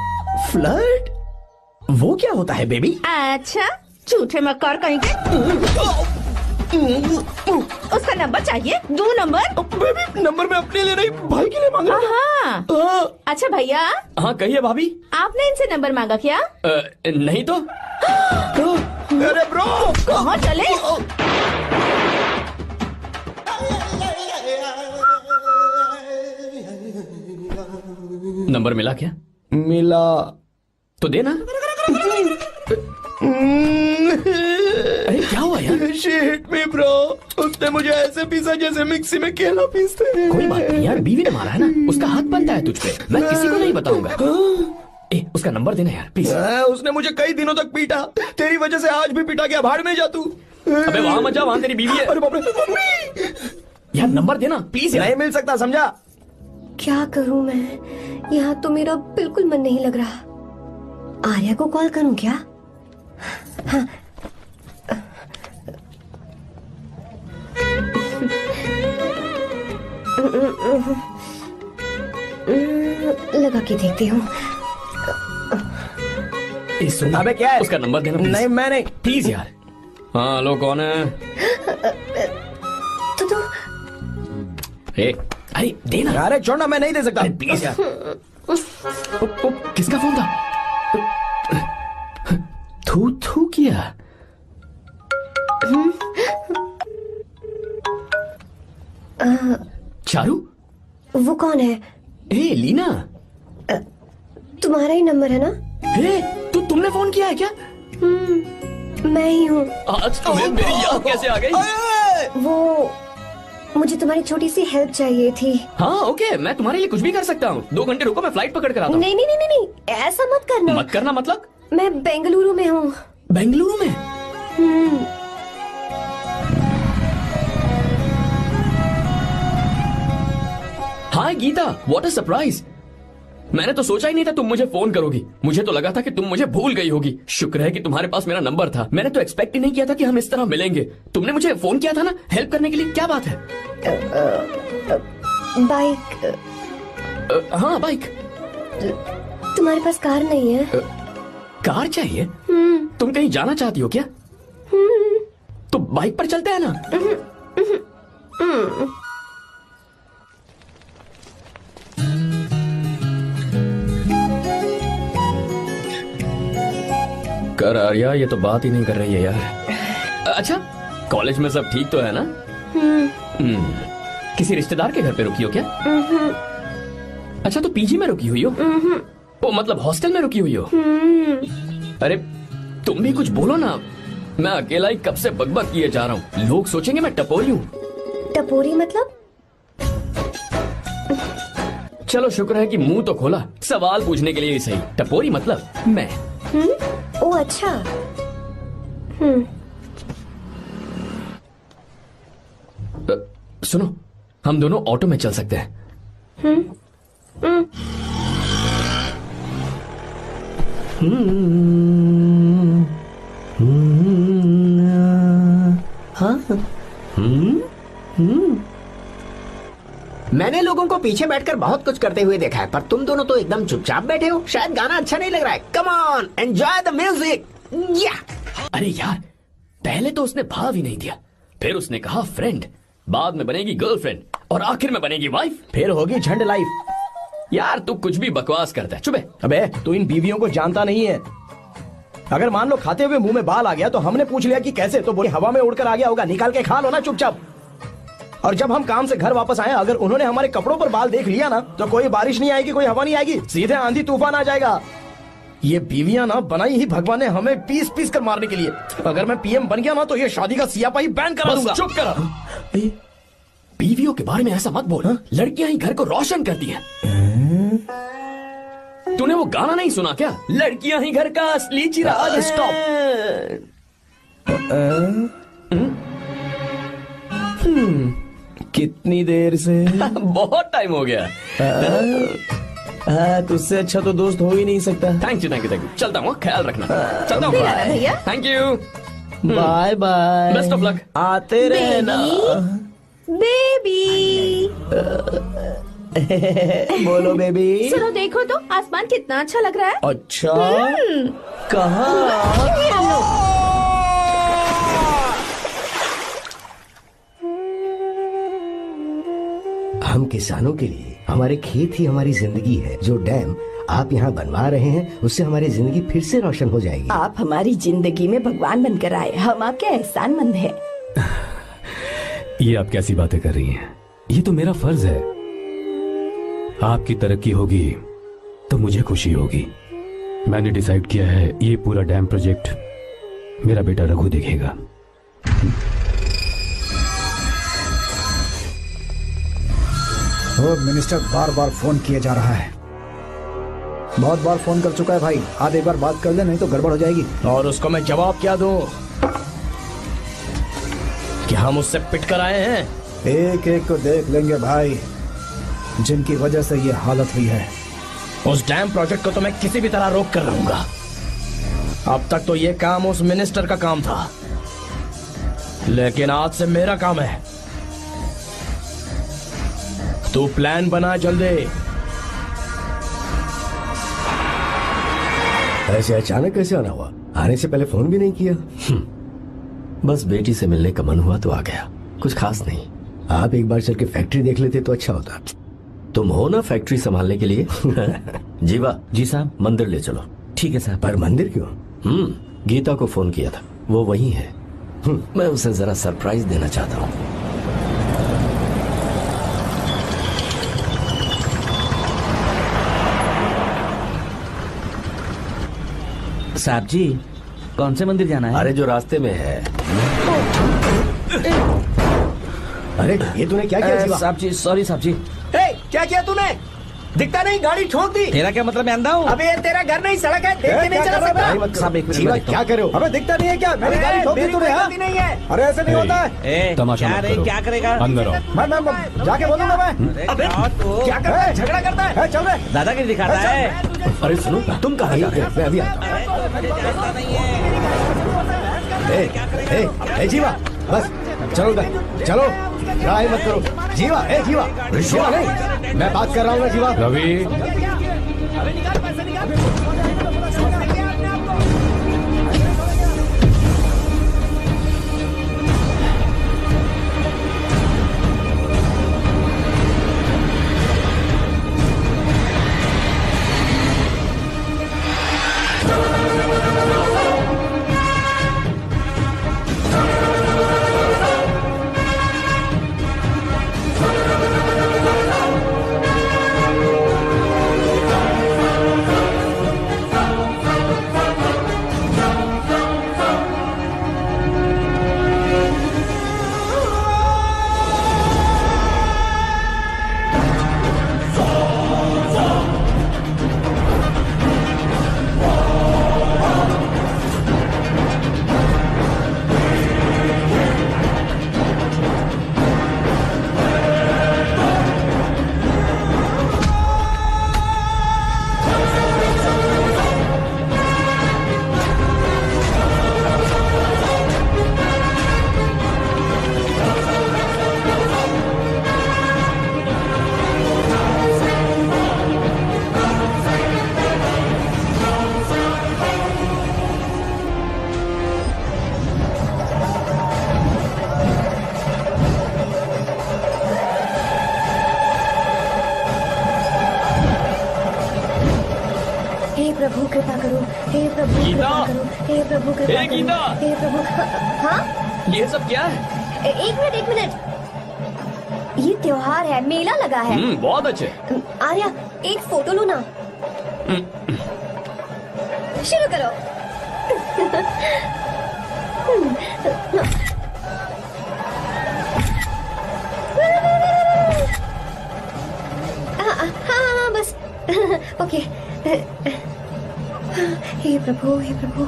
फ्लर्ट? वो क्या होता है बेबी? अच्छा, झूठे मक्कार कहीं के। उसका नंबर चाहिए? दो नंबर। बेबी नंबर मैं अपने लिए नहीं भाई के लिए मांग रहा था। अच्छा भैया। हाँ कहिए भाभी। आपने इनसे नंबर मांगा क्या? नहीं तो। अरे ब्रो कहाँ चले? नंबर मिला क्या? मिला तो देना। अरे क्या हुआ यार? शिट मी ब्रो, उसने मुझे ऐसे पीसा जैसे मिक्सी में केला पीसते हैं। कोई बात नहीं यार, बीवी ने मारा है ना, उसका हाथ बनता है तुझ पे। मैं किसी को नहीं बताऊंगा। उसका नंबर देना यार प्लीज। उसने मुझे कई दिनों तक पीटा, तेरी वजह से आज भी पीटा गया। भाड़ में जा तू। अबे वहां मत जा, वहां तेरी बीवी है। अरे बाप रे। यार नंबर देना प्लीज। नहीं मिल सकता, समझा? क्या करूं मैं? यहाँ तो मेरा बिल्कुल मन नहीं लग रहा। आर्या को कॉल करूं क्या? हाँ। लगा के देखती हूँ। अबे क्या है? उसका नंबर देना। नहीं मैं नहीं। प्लीज यार। हाँ लो, कौन है? तो अरे देना। अरे छोड़ना, मैं नहीं दे सकता। प्लीज यार। किसका फोन था? थू थू किया। चारू? वो कौन है? लीना। तुम्हारा ही नंबर है ना? तुमने फोन किया है क्या? मैं ही हूँ। आज तुम्हें मेरी याद कैसे आ गई? वो मुझे तुम्हारी छोटी सी हेल्प चाहिए थी। हाँ ओके, मैं तुम्हारे लिए कुछ भी कर सकता हूँ। 2 घंटे रुको, मैं फ्लाइट पकड़ कर आता हूँ। नहीं नहीं नहीं नहीं, ऐसा मत करना। मत करना मतलब? मैं बेंगलुरु में हूँ। बेंगलुरु में? हाय गीता, व्हाट अ सरप्राइज। मैंने तो सोचा ही नहीं था तुम मुझे फोन करोगी। मुझे तो लगा था कि तुम मुझे भूल गई होगी। शुक्र है कि तुम्हारे पास मेरा नंबर था। मैंने तो एक्सपेक्ट ही नहीं किया था कि हम इस तरह मिलेंगे। तुमने मुझे फोन किया था ना हेल्प करने के लिए। क्या बात है? बाइक। हाँ बाइक। तुम्हारे पास कार नहीं है? कार चाहिए? तुम कहीं जाना चाहती हो क्या? तो बाइक पर चलते हैं ना। कर आर्या, ये तो बात ही नहीं कर रही है यार। अच्छा, कॉलेज में सब ठीक तो है ना? किसी रिश्तेदार के घर पे रुकी हो क्या? अच्छा, तो पीजी में रुकी हुई हो? वो मतलब हॉस्टल में रुकी हुई हो? अरे तुम भी कुछ बोलो ना। मैं अकेला ही कब से बकबक किए जा रहा हूँ। लोग सोचेंगे मैं टपोरी हूँ। टपोरी मतलब? चलो शुक्र है कि मुंह तो खोला, सवाल पूछने के लिए ही सही। टपोरी मतलब मैं। ओ अच्छा। सुनो, हम दोनों ऑटो में चल सकते हैं। मैंने लोगों को पीछे बैठकर बहुत कुछ करते हुए देखा है, पर तुम दोनों तो एकदम चुपचाप बैठे हो। शायद गाना अच्छा नहीं लग रहा है। Come on, enjoy the music. या अरे यार, पहले तो उसने भाव ही नहीं दिया, फिर उसने कहा फ्रेंड, बाद में बनेगी गर्लफ्रेंड और आखिर में बनेगी वाइफ, फिर होगी झंड लाइफ। यार तू कुछ भी बकवास करता है। चुप है। अबे तू इन बीवियों को जानता नहीं है। अगर मान लो खाते हुए मुंह में बाल आ गया तो हमने पूछ लिया कि कैसे, तो बोली हवा में उड़कर आ गया होगा। निकाल के खा लो ना चुपचाप। और जब हम काम से घर वापस आए, अगर उन्होंने हमारे कपड़ों पर बाल देख लिया ना, तो कोई बारिश नहीं आएगी, कोई हवा नहीं आएगी, सीधे आंधी तूफान आ जाएगा। ये बीवियां ना बनाई ही भगवान ने हमें पीस पीस कर मारने के लिए। अगर मैं पीएम बन गया ना, तो ये शादी का सियापाही बैन करा दूंगा। चुप कर। बीवियों के बारे में ऐसा मत बोल। लड़कियां ही घर को रोशन करती हैं। तूने वो गाना नहीं सुना क्या? लड़कियां ही घर का असली चिराग। स्टॉप। कितनी देर से? बहुत टाइम हो गया। तुझसे अच्छा तो दोस्त हो ही नहीं सकता। Thank you thank you thank you. चलता हूँ, ख्याल रखना। चलता हूँ भैया। Thank you. Bye bye. Best of luck. आते रहना। बेबी बोलो बेबी। सुनो, देखो तो आसमान कितना अच्छा लग रहा है। अच्छा, कहाँ? हम किसानों के लिए हमारे खेत ही हमारी जिंदगी है। जो डैम आप यहाँ बनवा रहे हैं, उससे हमारी जिंदगी फिर से रोशन हो जाएगी। आप हमारी जिंदगी में भगवान बनकर आए, हम आपके एहसानमंद हैं। ये आप कैसी बातें कर रही हैं? ये तो मेरा फर्ज है। आपकी तरक्की होगी तो मुझे खुशी होगी। मैंने डिसाइड किया है, ये पूरा डैम प्रोजेक्ट मेरा बेटा रघु देखेगा। होम मिनिस्टर बार बार फोन किया जा रहा है। बहुत बार फोन कर चुका है भाई। आज एक बार बात कर ले, नहीं तो गड़बड़ हो जाएगी। और उसको मैं जवाब क्या दूं कि हम उससे पिट कर आए हैं? एक एक को देख लेंगे भाई, जिनकी वजह से ये हालत हुई है। उस डैम प्रोजेक्ट को तो मैं किसी भी तरह रोक कर रहूंगा। अब तक तो ये काम उस मिनिस्टर का काम था, लेकिन आज से मेरा काम है। तू प्लान बना जल्दी। ऐसे अचानक कैसे आना हुआ? आने से पहले फोन भी नहीं किया। बस बेटी से मिलने का मन हुआ तो आ गया, कुछ खास नहीं। आप एक बार चल के फैक्ट्री देख लेते तो अच्छा होता। तुम हो ना फैक्ट्री संभालने के लिए। जीवा। जी साहब। मंदिर ले चलो। ठीक है साहब। पर मंदिर क्यों? गीता को फोन किया था, वो वही है। मैं उसे जरा सरप्राइज देना चाहता हूँ। साहब जी, कौन से मंदिर जाना है? अरे जो रास्ते में है। अरे ये तूने क्या किया जीवा? साहब जी, सॉरी साहब जी। क्या किया तूने? दिखता नहीं, गाड़ी ठोक दी। तेरा क्या मतलब? मैं अंधा हूँ? अबे ये तेरा घर नहीं, सड़क है, देख के नहीं चला सकता। साहब एक जीवा क्या करे हो? अबे दिखता नहीं है क्या? मेरी गाड़ी ठोक दी तूने। हाँ? नहीं है। अरे ऐसे नहीं होता है। तमाशा क्या मत नहीं, करो। क्या करेगा? अंदर आओ। मैं जाके बोलूंगा मैं। अबे क्या करता है? झगड़ा करता है? चल रहे दादागिरी दिखाता है। अरे सुनो, तुम कहाँ जा रहे हो? मैं अभी आता हूँ। जीवा बस चलो उधर, चलो लड़ाई मत करो। जीवा जीवा जीवा नहीं, मैं बात कर रहा हूँ ना जीवा। रवि, प्रभु कृपा करो, हे प्रभु गीता! कृपा करो, हे प्रभु कृपा हे करो, गीता! हे प्रभु। हाँ ये सब क्या है? एक मिनट ये त्योहार है, मेला लगा है। बहुत अच्छे। आर्या, एक फोटो लो ना। शुरू करो। हाँ बस। ओके। हे प्रभु, हे प्रभु।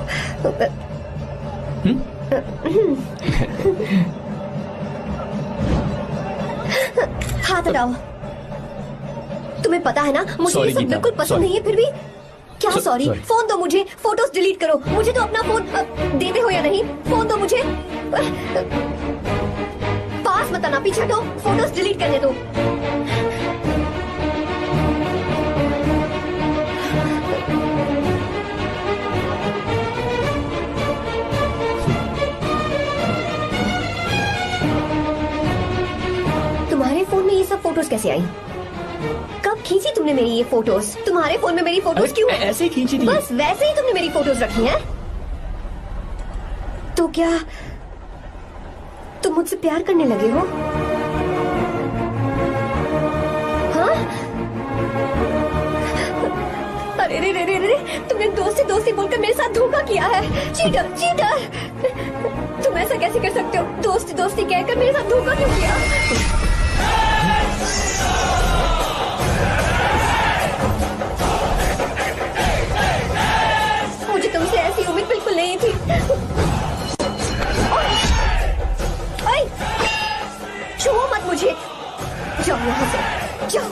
हाथ हटाओ। तुम्हें पता है ना, मुझे ये सब बिल्कुल पसंद नहीं है, फिर भी क्या सॉरी? फोन दो मुझे, फोटोज डिलीट करो। मुझे तो अपना फोन देते हो या नहीं? फोन दो मुझे। पास मत आना, पीछे हटो, फोटोज डिलीट करने दो। तुम्हारे फोन में ये सब फोटोज कैसे आई? कब खींची तुमने मेरी ये फोटोज? तुम्हारे फोन में मेरी फोटोज क्यों? ऐसे ही खींची थी। बस वैसे ही तुमने मेरी फोटोज रखी हैं? तो क्या तुम मुझसे प्यार करने लगे हो? हाँ? अरे रे रे रे रे, तुमने दोस्ती बोलकर मेरे साथ धोखा किया है। Cheater, cheater! तुम ऐसा कैसे कर सकते हो? दोस्ती कहकर मेरे साथ धोखा क्यों किया? मुझे तुमसे ऐसी उम्मीद बिल्कुल नहीं थी। ओए, छुओ मत मुझे। जाओ यहाँ से, जाओ।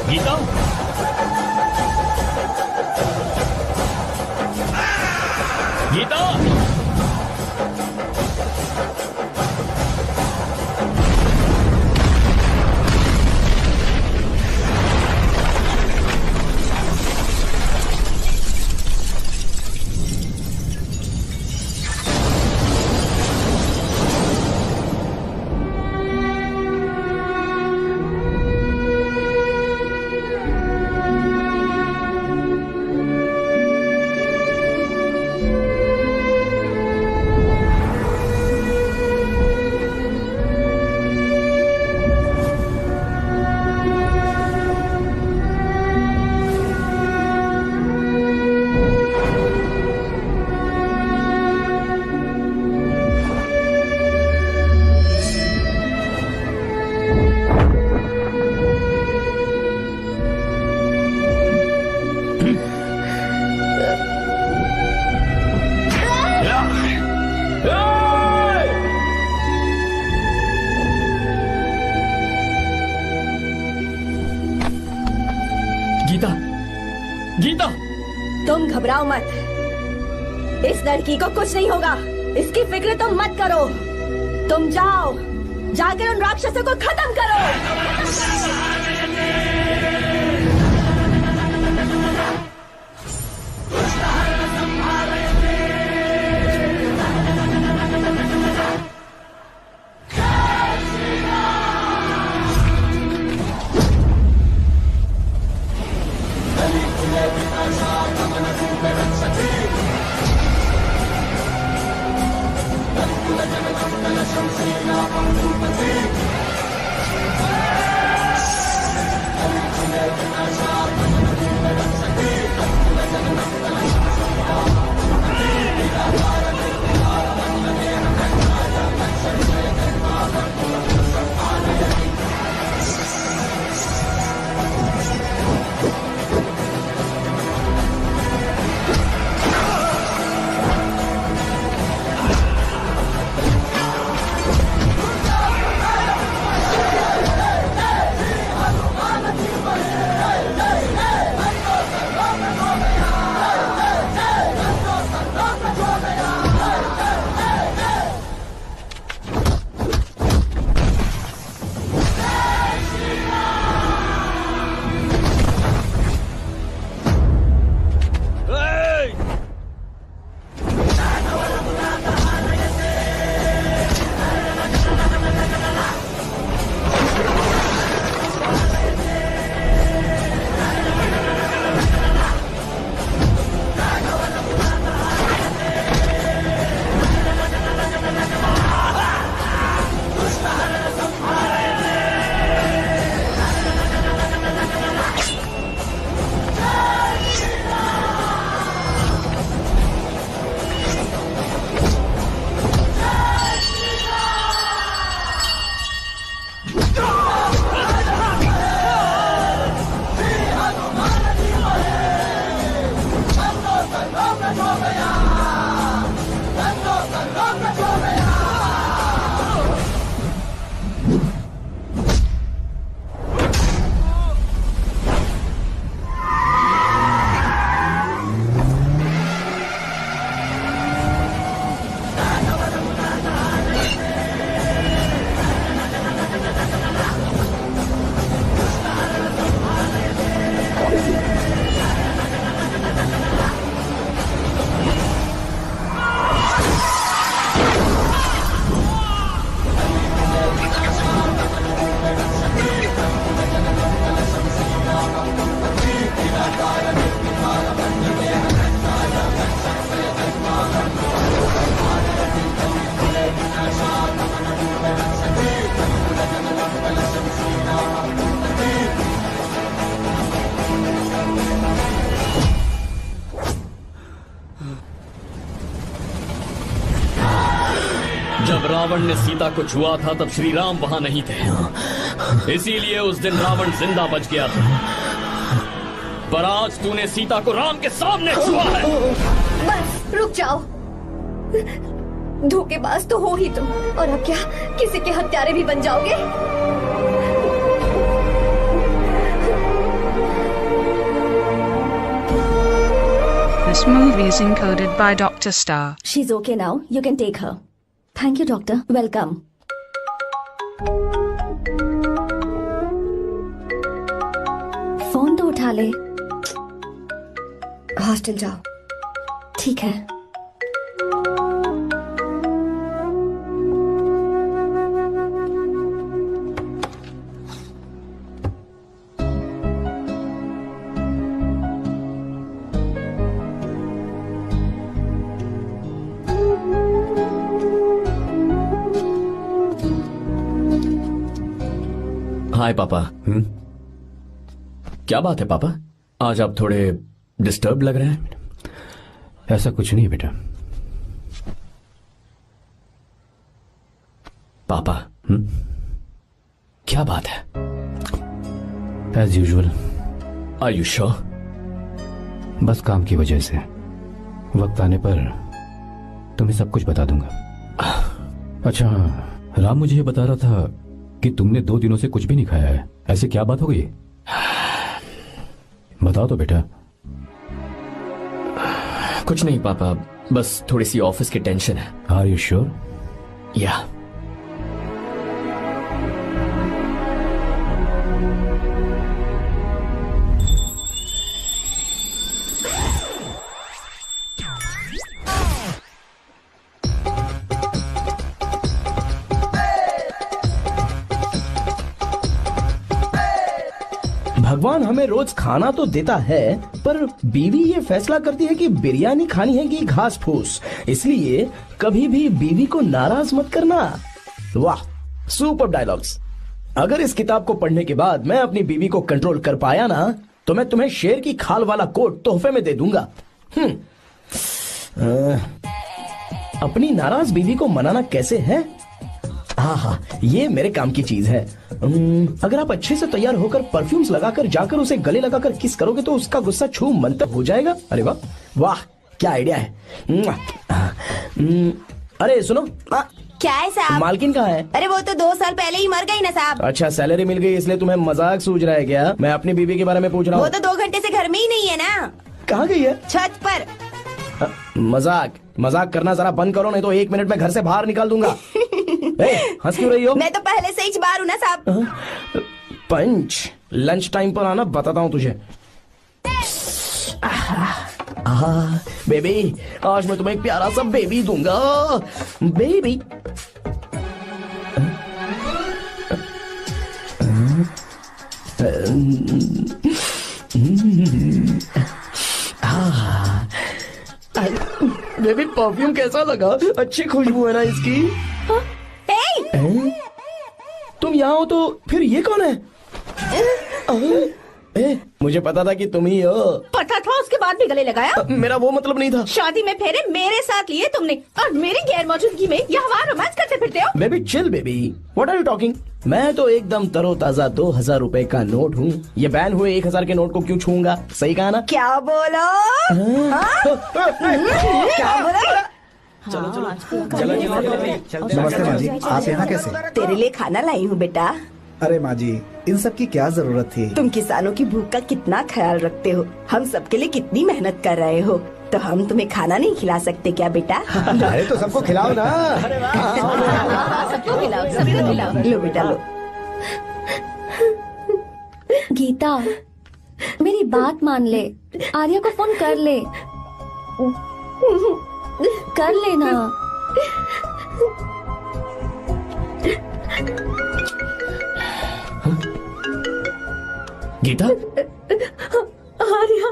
गीता, गीता, गीता, गीता, तुम घबराओ मत। इस लड़की को कुछ नहीं होगा, इसकी फिक्र तुम मत करो। तुम जाओ, जाकर उन राक्षसों को खत्म करो। रावण ने सीता को छुआ था तब श्री राम वहां नहीं थे, इसीलिए उस दिन रावण जिंदा बच गया था। पर आज तूने सीता को राम के सामने छुआ है। बस रुक जाओ, धोखेबाज तो हो ही तुम, और अब क्या किसी के हत्यारे भी बन जाओगे? This movie is encoded by Dr. Star. She's okay now. You can take her. Thank you, doctor. Welcome. Phone तो उठा ले। हॉस्टल जाओ। ठीक है। हाय पापा। क्या बात है पापा, आज आप थोड़े डिस्टर्ब लग रहे हैं। ऐसा कुछ नहीं बेटा। पापा क्या बात है? As usual. Are you sure? बस काम की वजह से वक्त आने पर तुम्हें सब कुछ बता दूंगा। अच्छा, राम मुझे ये बता रहा था कि तुमने 2 दिनों से कुछ भी नहीं खाया है। ऐसे क्या बात हो गई? बताओ तो बेटा। कुछ नहीं पापा, बस थोड़ी सी ऑफिस की टेंशन है। Are you sure? या। भगवान हमें रोज खाना तो देता है, पर बीवी ये फैसला करती है कि बिरयानी खानी है कि घास फूस। इसलिए कभी भी बीवी को नाराज मत करना। वाह, सुपर डायलॉग्स। अगर इस किताब को पढ़ने के बाद मैं अपनी बीवी को कंट्रोल कर पाया ना, तो मैं तुम्हें शेर की खाल वाला कोट तोहफे में दे दूंगा। अपनी नाराज बीवी को मनाना कैसे है? हाँ, ये मेरे काम की चीज है। अगर आप अच्छे से तैयार होकर परफ्यूम्स लगाकर जाकर उसे गले लगाकर किस करोगे तो उसका गुस्सा छू मंतर हो जाएगा। अरे वाह वाह, क्या आइडिया है। अरे सुनो। क्या है साहब? मालकिन कहाँ है? अरे वो तो 2 साल पहले ही मर गई ना साहब। अच्छा, सैलरी मिल गई इसलिए तुम्हें मजाक सूझ रहा है क्या? मैं अपनी बीवी के बारे में पूछ रहा हूँ। वो तो 2 घंटे से घर में ही नहीं है ना। कहाँ गई है? छत पर। मजाक करना जरा बंद करो, नहीं तो 1 मिनट में घर से बाहर निकाल दूंगा। हंस क्यों रही हो? मैं तो पहले से ही बाहर हूँ ना साहब। पंच, लंच टाइम पर आना, बताता हूँ तुझे। बेबी, आज मैं तुम्हें एक प्यारा सा बेबी दूंगा। बेबी। बेबी, परफ्यूम कैसा लगा? अच्छी खुशबू है ना इसकी? तुम यहाँ हो तो फिर ये कौन है? मुझे पता था कि तुम ही हो। पता था, उसके बाद भी गले लगाया? मेरा वो मतलब नहीं था। शादी में फेरे मेरे साथ लिए तुमने, और मेरी गैर मौजूदगी में यहाँ वहाँ रोमांस करते फिरते हो। Baby chill baby, what are you talking? मैं तो एकदम तरोताजा 2000 रुपए का नोट हूँ। ये बैन हुए 1000 के नोट को क्यों छूऊंगा? सही कहा ना? क्या बोलो? क्या बोलो? चलो। नमस्ते माँ जी, आप यहाँ कैसे? तेरे लिए खाना लाई हूँ बेटा। अरे माँ जी, इन सब की क्या जरूरत थी? तुम किसानों की भूख का कितना ख्याल रखते हो, हम सबके लिए कितनी मेहनत कर रहे हो, तो हम तुम्हें खाना नहीं खिला सकते क्या बेटा? अरे तो सबको खिलाओ ना। सबको खिलाओ। लो बेटा लो। गीता, मेरी बात मान ले, आर्या को फोन कर ले। कर लेना। गीता? आर्या।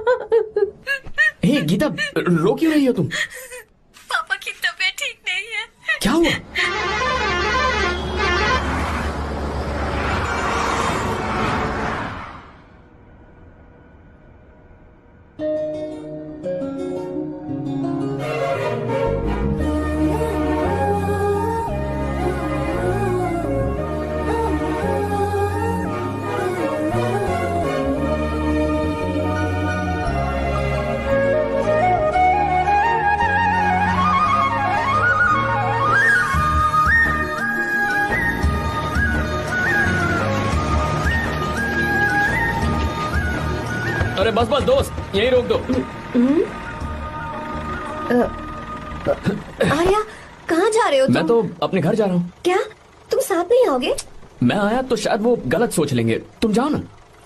हे गीता, रो क्यों रही हो तुम? पापा की तबीयत ठीक नहीं है। क्या हुआ? बस बस दोस्त यहीं रोक दो। आर्या कहाँ जा रहे हो तुम? मैं तो अपने घर जा रहा हूँ। क्या तुम साथ नहीं आओगे? मैं आया तो शायद वो गलत सोच लेंगे, तुम जाओ ना।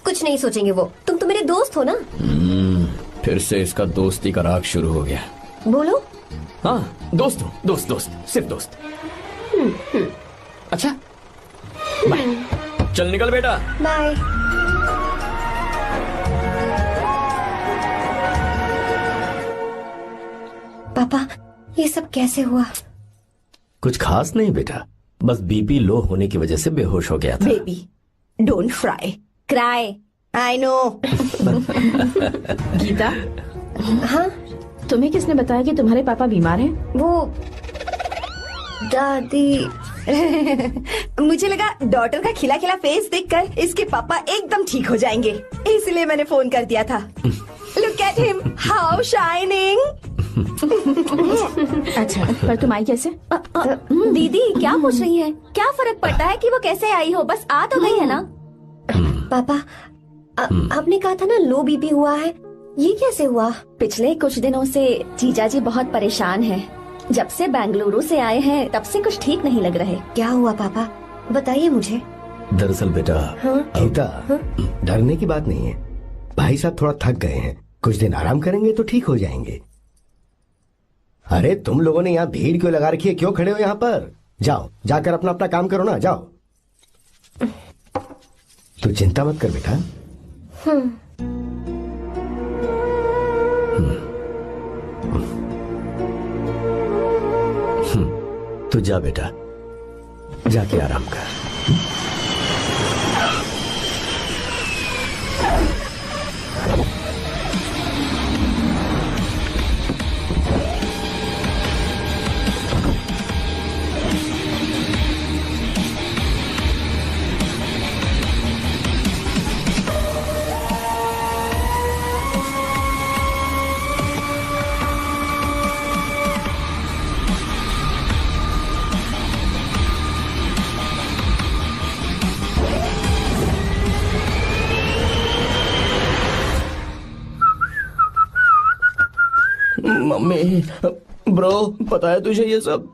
कुछ नहीं सोचेंगे वो, तुम तो मेरे दोस्त हो ना। फिर से इसका दोस्ती का राग शुरू हो गया। बोलो। हाँ दोस्त हूँ, दोस्त दोस्त सिर्फ दोस्त। अच्छा बाय, चल निकल बेटा। बाय। पापा ये सब कैसे हुआ? कुछ खास नहीं बेटा, बस बीपी लो होने की वजह से बेहोश हो गया था। Baby don't fry cry, I know. Geeta, हाँ तुम्हें किसने बताया कि तुम्हारे पापा बीमार हैं? वो दादी। मुझे लगा डॉटर का खिला खिला फेस देखकर इसके पापा एकदम ठीक हो जाएंगे, इसलिए मैंने फोन कर दिया था। Look at him, how shining. अच्छा पर तुम आई कैसे? दीदी क्या पूछ रही है? क्या फर्क पड़ता है कि वो कैसे आई हो, बस आ तो गई है ना। पापा आपने कहा था ना लो बीपी हुआ है, ये कैसे हुआ? पिछले कुछ दिनों से जीजा जी बहुत परेशान हैं। जब से बेंगलुरु से आए हैं तब से कुछ ठीक नहीं लग रहे। क्या हुआ पापा, बताइए मुझे। दरअसल बेटा गीता, डरने की बात नहीं है। भाई साहब थोड़ा थक गए हैं, कुछ दिन आराम करेंगे तो ठीक हो जाएंगे। अरे तुम लोगों ने यहाँ भीड़ क्यों लगा रखी है, क्यों खड़े हो यहाँ पर? जाओ जाकर अपना अपना काम करो ना, जाओ। तू चिंता मत कर बेटा। तू जा बेटा, जाके आराम कर। मम्मी, ब्रो पता है तुझे ये सब?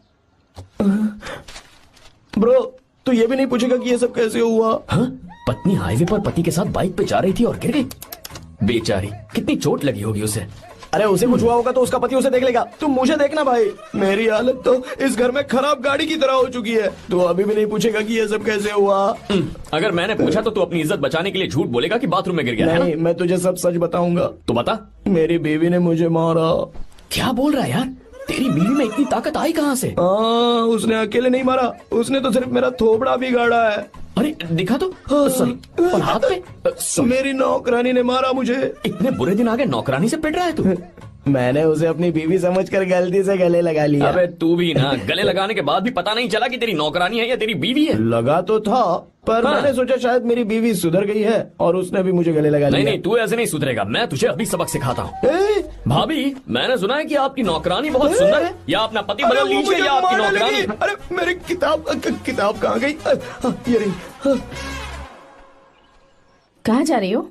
ब्रो तू ये भी नहीं पूछेगा कि ये सब कैसे हुआ? हाँ? पत्नी हाईवे पर पति के साथ बाइक पे जा रही थी और गिर गई। बेचारी, कितनी चोट लगी होगी उसे। अरे उसे कुछ हुआ होगा तो उसका पति उसे देख लेगा, तुम मुझे देखना भाई। मेरी हालत तो इस घर में खराब गाड़ी की तरह हो चुकी है। तू अभी भी नहीं पूछेगा कि ये सब कैसे हुआ? अगर मैंने पूछा तो तू अपनी इज्जत बचाने के लिए झूठ बोलेगा कि बाथरूम में गिर गया। नहीं, मैं तुझे सब सच बताऊंगा। तो बता। मेरी बीवी ने मुझे मारा। क्या बोल रहा है यार? तेरी बीवी में इतनी ताकत आई कहाँ से? उसने अकेले नहीं मारा, उसने तो सिर्फ मेरा थोबड़ा बिगाड़ा है। अरे दिखा तो। सॉरी, और हाथ पे? मेरी नौकरानी ने मारा मुझे। इतने बुरे दिन आ गए, नौकरानी से पिट रहा है तू? मैंने उसे अपनी बीवी समझकर गलती से गले लगा लिया। अबे तू भी ना, गले लगाने के बाद भी पता नहीं चला कि तेरी नौकरानी है या तेरी बीवी है। लगा तो था, पर मैंने सोचा शायद मेरी बीवी सुधर गई है और उसने भी मुझे गले लगा लिया। नहीं, तू ऐसे नहीं सुधरेगा, मैं तुझे अभी सबक सिखाता हूँ। भाभी, मैंने सुना है कि आपकी नौकरानी बहुत सुंदर है, या अपना पति बदल लीजिए या आपकी नौकरानी। अरे मेरी किताब कहाँ गई? ये रही। कहाँ जा रही हो?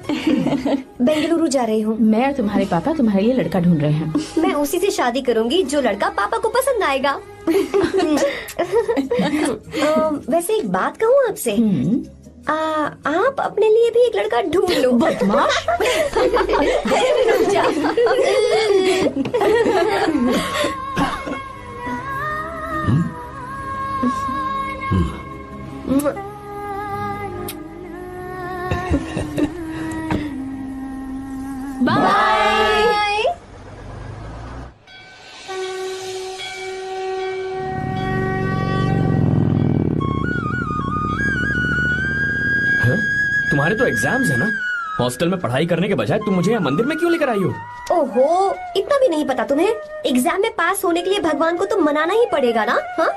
बेंगलुरु जा रही हूँ। मैं और तुम्हारे पापा तुम्हारे लिए लड़का ढूंढ रहे हैं। मैं उसी से शादी करूंगी जो लड़का पापा को पसंद आएगा। वैसे एक बात कहूँ आपसे, आप अपने लिए भी एक लड़का ढूंढ लो। बदमाश। बाय। तुम्हारे तो एग्जाम्स है ना? हॉस्टल में पढ़ाई करने के बजाय तुम मुझे यहाँ मंदिर में क्यों लेकर आई हो? ओहो, इतना भी नहीं पता तुम्हें? एग्जाम में पास होने के लिए भगवान को तो मनाना ही पड़ेगा ना। हाँ?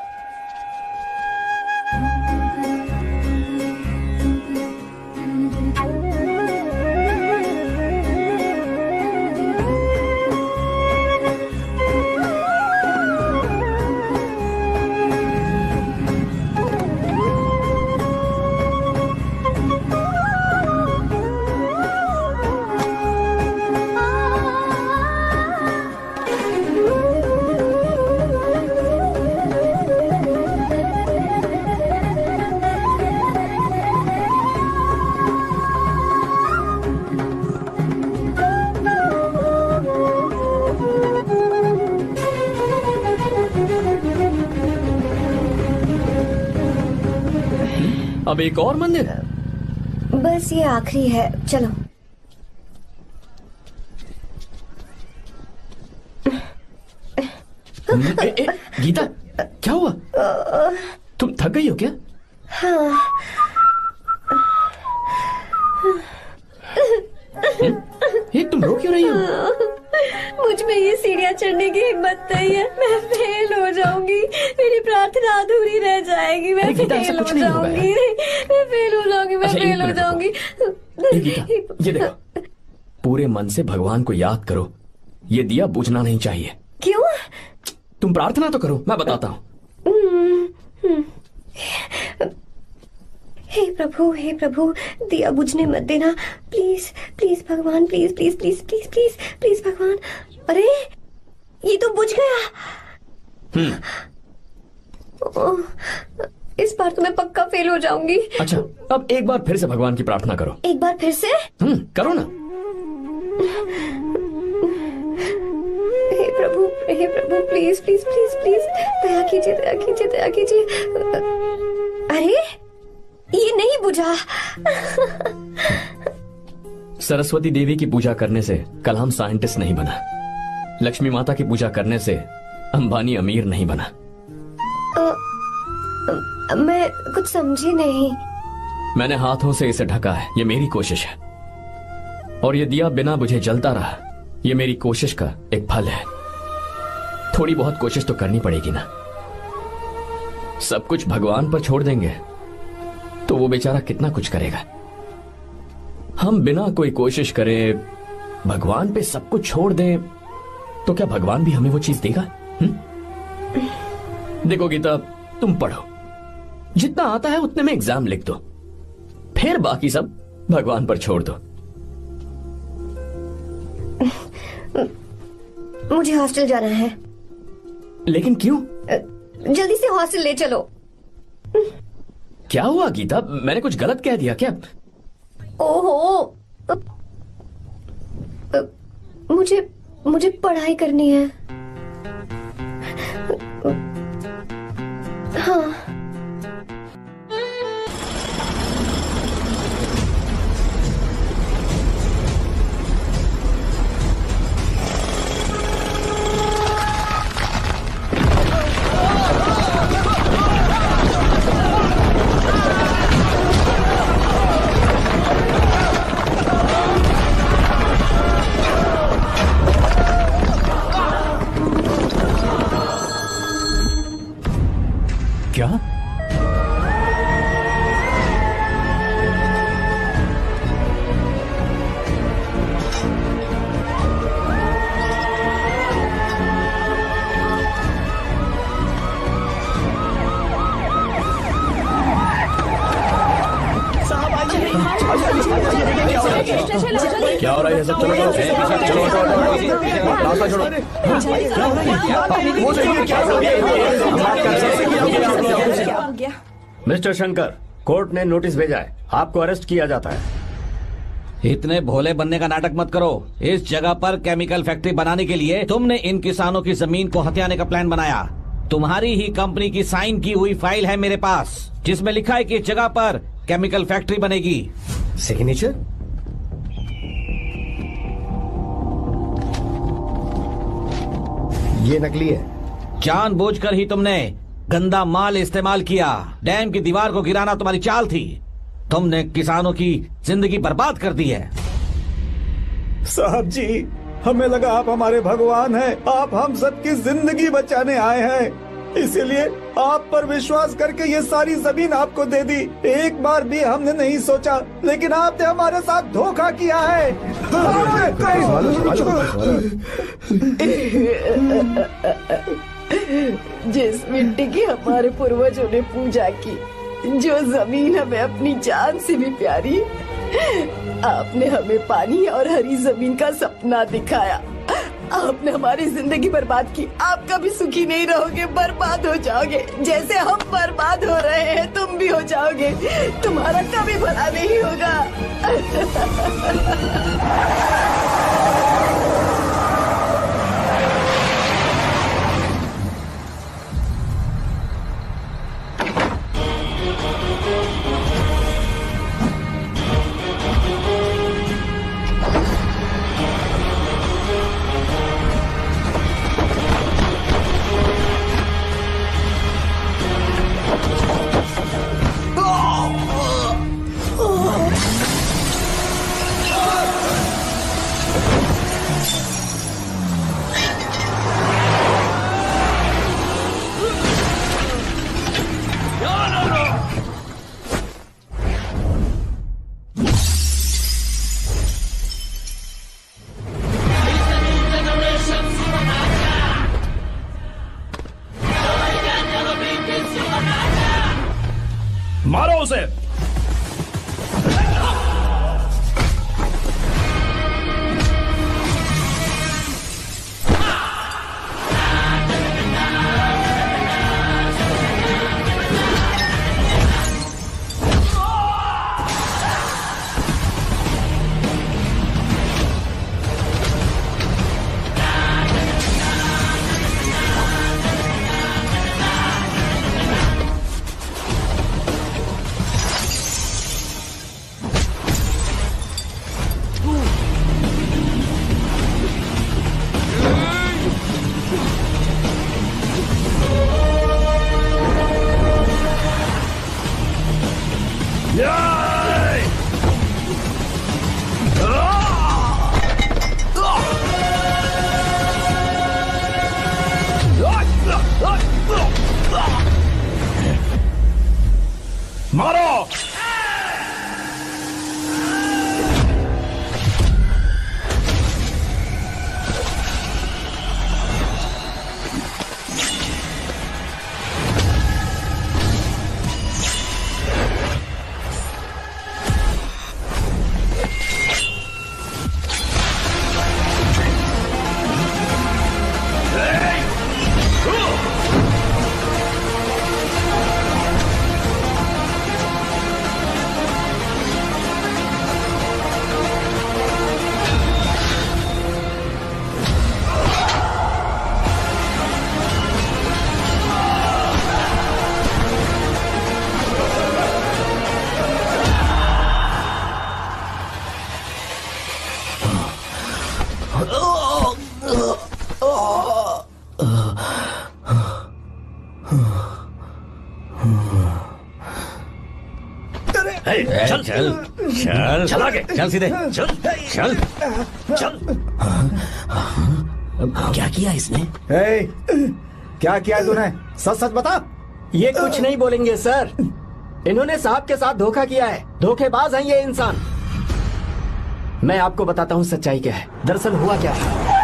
अब एक और मंदिर? बस ये आखिरी है, चलो। गीता, क्या हुआ? तुम थक गई हो क्या? हाँ। ये तुम रो क्यों रही हो? मुझ में ये सीढ़ियाँ चढ़ने की हिम्मत नहीं है। मैं फेल हो जाऊंगी, मेरी प्रार्थना अधूरी रह जाएगी। मैं फेल हो जाऊंगी, मैं फेल हो जाऊंगी, मैं फेल हो जाऊंगी। गीता, ये देखो, पूरे मन से भगवान को याद करो। ये दिया बुझना नहीं चाहिए। क्यों? तुम प्रार्थना तो करो, मैं बताता हूँ। हे प्रभु, दिया बुझने मत देना, प्लीज प्लीज भगवान, please please please please please please भगवान। अरे ये तो बुझ गया। इस बार तो मैं पक्का फेल हो जाऊंगी। अच्छा, अब एक बार फिर से भगवान की प्रार्थना करो। एक बार फिर से? करो ना। हे प्रभु, प्लीज प्लीज प्लीज प्लीज दया कीजिए, दया कीजिए, दया कीजिए। अरे ये नहीं बुझा। सरस्वती देवी की पूजा करने से कलाम साइंटिस्ट नहीं बना। लक्ष्मी माता की पूजा करने से अंबानी अमीर नहीं बना। मैं कुछ समझी नहीं। मैंने हाथों से इसे ढका है, ये मेरी कोशिश है। और ये दिया बिना बुझे जलता रहा, ये मेरी कोशिश का एक फल है। थोड़ी बहुत कोशिश तो करनी पड़ेगी ना। सब कुछ भगवान पर छोड़ देंगे तो वो बेचारा कितना कुछ करेगा। हम बिना कोई कोशिश करे भगवान पे सब कुछ छोड़ दें तो क्या भगवान भी हमें वो चीज देगा? देखो गीता, तुम पढ़ो, जितना आता है उतने में एग्जाम लिख दो, फिर बाकी सब भगवान पर छोड़ दो। मुझे हॉस्टल जाना है। लेकिन क्यों? जल्दी से हॉस्टल ले चलो। क्या हुआ गीता, मैंने कुछ गलत कह दिया क्या? ओहो, मुझे पढ़ाई करनी है। हाँ। क्या? क्या हो रहा है सब? चलो मिस्टर शंकर, कोर्ट ने नोटिस भेजा है, आपको अरेस्ट किया जाता है। इतने भोले बनने का नाटक मत करो। इस जगह पर केमिकल फैक्ट्री बनाने के लिए तुमने इन किसानों की जमीन को हथियाने का प्लान बनाया। तुम्हारी ही कंपनी की साइन की हुई फाइल है मेरे पास, जिसमें लिखा है कि इस जगह पर केमिकल फैक्ट्री बनेगी। सिग्नेचर? ये नकली है। जानबूझकर ही तुमने गंदा माल इस्तेमाल किया। डैम की दीवार को गिराना तुम्हारी चाल थी। तुमने किसानों की जिंदगी बर्बाद कर दी है। साहब जी, हमें लगा आप हमारे भगवान हैं, आप हम सबकी जिंदगी बचाने आए हैं, इसीलिए आप पर विश्वास करके ये सारी जमीन आपको दे दी। एक बार भी हमने नहीं सोचा, लेकिन आपने हमारे साथ धोखा किया है। जिस मिट्टी की हमारे पूर्वजों ने पूजा की, जो जमीन हमें अपनी जान से भी प्यारी, आपने हमें पानी और हरी जमीन का सपना दिखाया। आपने हमारी जिंदगी बर्बाद की। आप कभी सुखी नहीं रहोगे, बर्बाद हो जाओगे। जैसे हम बर्बाद हो रहे हैं तुम भी हो जाओगे। तुम्हारा कभी भला नहीं होगा। चल चल चल चल आगे। चल सीधे चल चल चल। क्या किया इसने? क्या किया तूने? सच सच बता। ये कुछ नहीं बोलेंगे सर। इन्होंने साहब के साथ धोखा किया है। धोखेबाज हैं ये इंसान। मैं आपको बताता हूँ सच्चाई क्या है। दरअसल हुआ क्या है,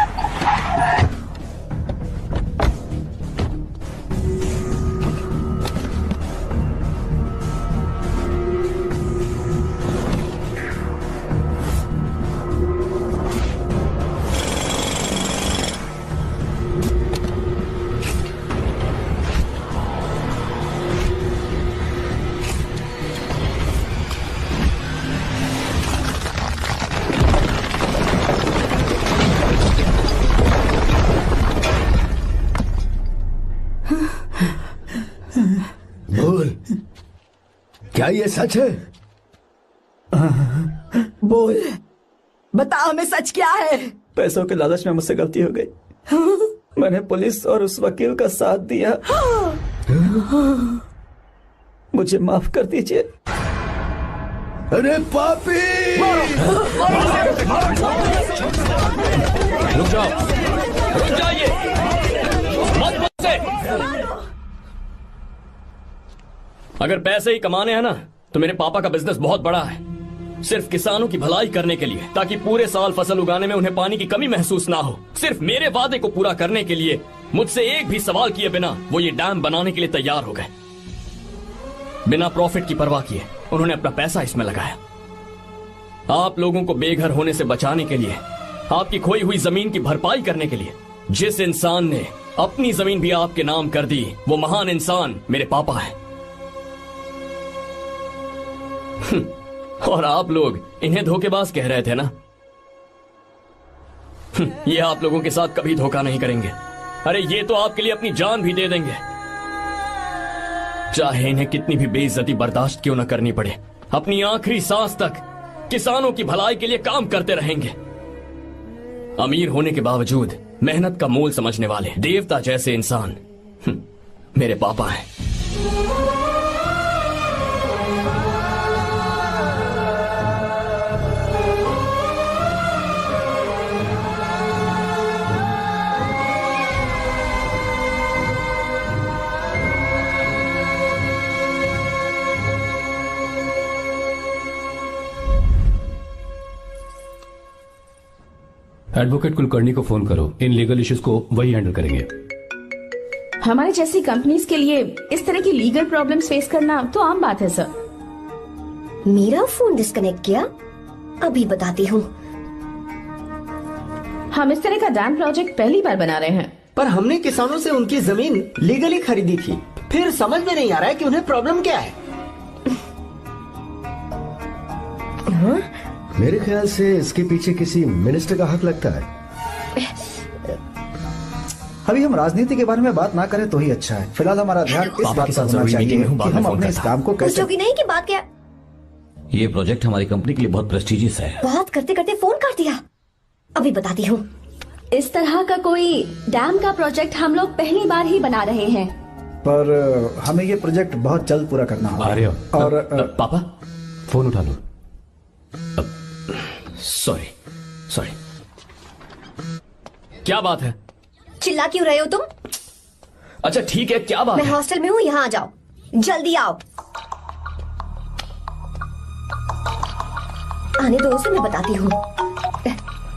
बोल, क्या ये सच है? बोल, बता हमें सच क्या है। पैसों के लालच में मुझसे गलती हो गई। मैंने पुलिस और उस वकील का साथ दिया। मुझे माफ कर दीजिए। अरे पापी! रुक जाइए, मत बसे। अगर पैसे ही कमाने हैं ना, तो मेरे पापा का बिजनेस बहुत बड़ा है। सिर्फ किसानों की भलाई करने के लिए, ताकि पूरे साल फसल उगाने में उन्हें पानी की कमी महसूस ना हो। सिर्फ मेरे वादे को पूरा करने के लिए मुझसे एक भी सवाल किए बिना वो ये डैम बनाने के लिए तैयार हो गए। बिना प्रॉफिट की परवाह किए उन्होंने अपना पैसा इसमें लगाया। आप लोगों को बेघर होने से बचाने के लिए, आपकी खोई हुई जमीन की भरपाई करने के लिए। जिस इंसान ने अपनी जमीन भी आपके नाम कर दी, वो महान इंसान मेरे पापा है। और आप लोग इन्हें धोखेबाज कह रहे थे ना? ये आप लोगों के साथ कभी धोखा नहीं करेंगे। अरे ये तो आपके लिए अपनी जान भी दे देंगे, चाहे इन्हें कितनी भी बेइज्जती बर्दाश्त क्यों न करनी पड़े। अपनी आखिरी सांस तक किसानों की भलाई के लिए काम करते रहेंगे। अमीर होने के बावजूद मेहनत का मोल समझने वाले देवता जैसे इंसान मेरे पापा हैं। एडवोकेट कुलकर्णी को फोन करो। इन लीगल इश्यूज को वही हैंडल करेंगे। हमारे जैसी कंपनीज के लिए इस तरह की लीगल प्रॉब्लम्स फेस करना तो आम बात है सर। मेरा फोन डिस्कनेक्ट किया? अभी बताती हूँ। हम इस तरह का डैम प्रोजेक्ट पहली बार बना रहे हैं। पर हमने किसानों से उनकी जमीन लीगली खरीदी थी। फिर समझ में नहीं आ रहा है कि उन्हें प्रॉब्लम क्या है। हाँ? मेरे ख्याल से इसके पीछे किसी मिनिस्टर का हक लगता है। अभी हम राजनीति के बारे में बात ना करें तो ही अच्छा है। फिलहाल हमारा ध्यान इस बात पर होना चाहिए कि हम अपने इस काम को कैसे। पूछोगी नहीं कि बात क्या? ये प्रोजेक्ट हमारी कंपनी के लिए बहुत प्रेस्टिजियस है। बात करते करते फोन कर दिया। अभी बताती हूँ। इस तरह का कोई डैम का प्रोजेक्ट हम लोग पहली बार ही बना रहे हैं। पर हमें ये प्रोजेक्ट बहुत जल्द पूरा करना होगा। और पापा फोन उठा लो। सॉरी, क्या बात है? चिल्ला क्यों रहे हो तुम? अच्छा ठीक है, क्या बात मैं है? हॉस्टल में हूँ, यहाँ आ जाओ, जल्दी आओ। आने दो उसे, मैं बताती हूँ।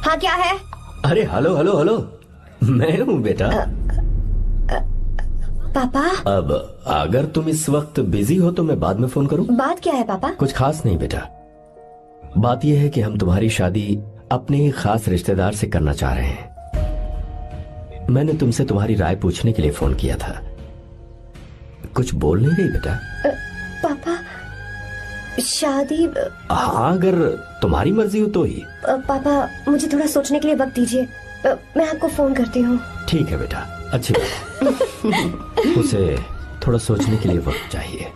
हाँ क्या है? अरे हेलो हेलो हेलो, मैं हूँ बेटा। पापा। अब अगर तुम इस वक्त बिजी हो तो मैं बाद में फोन करूँ? बात क्या है पापा? कुछ खास नहीं बेटा, बात यह है कि हम तुम्हारी शादी अपने ही खास रिश्तेदार से करना चाह रहे हैं। मैंने तुमसे तुम्हारी राय पूछने के लिए फोन किया था। कुछ बोल नहीं रही बेटा? पापा शादी। हाँ अगर तुम्हारी मर्जी हो तो ही। पापा मुझे थोड़ा सोचने के लिए वक्त दीजिए, मैं आपको फोन करती हूँ। ठीक है बेटा, अच्छी बात। उसे थोड़ा सोचने के लिए वक्त चाहिए।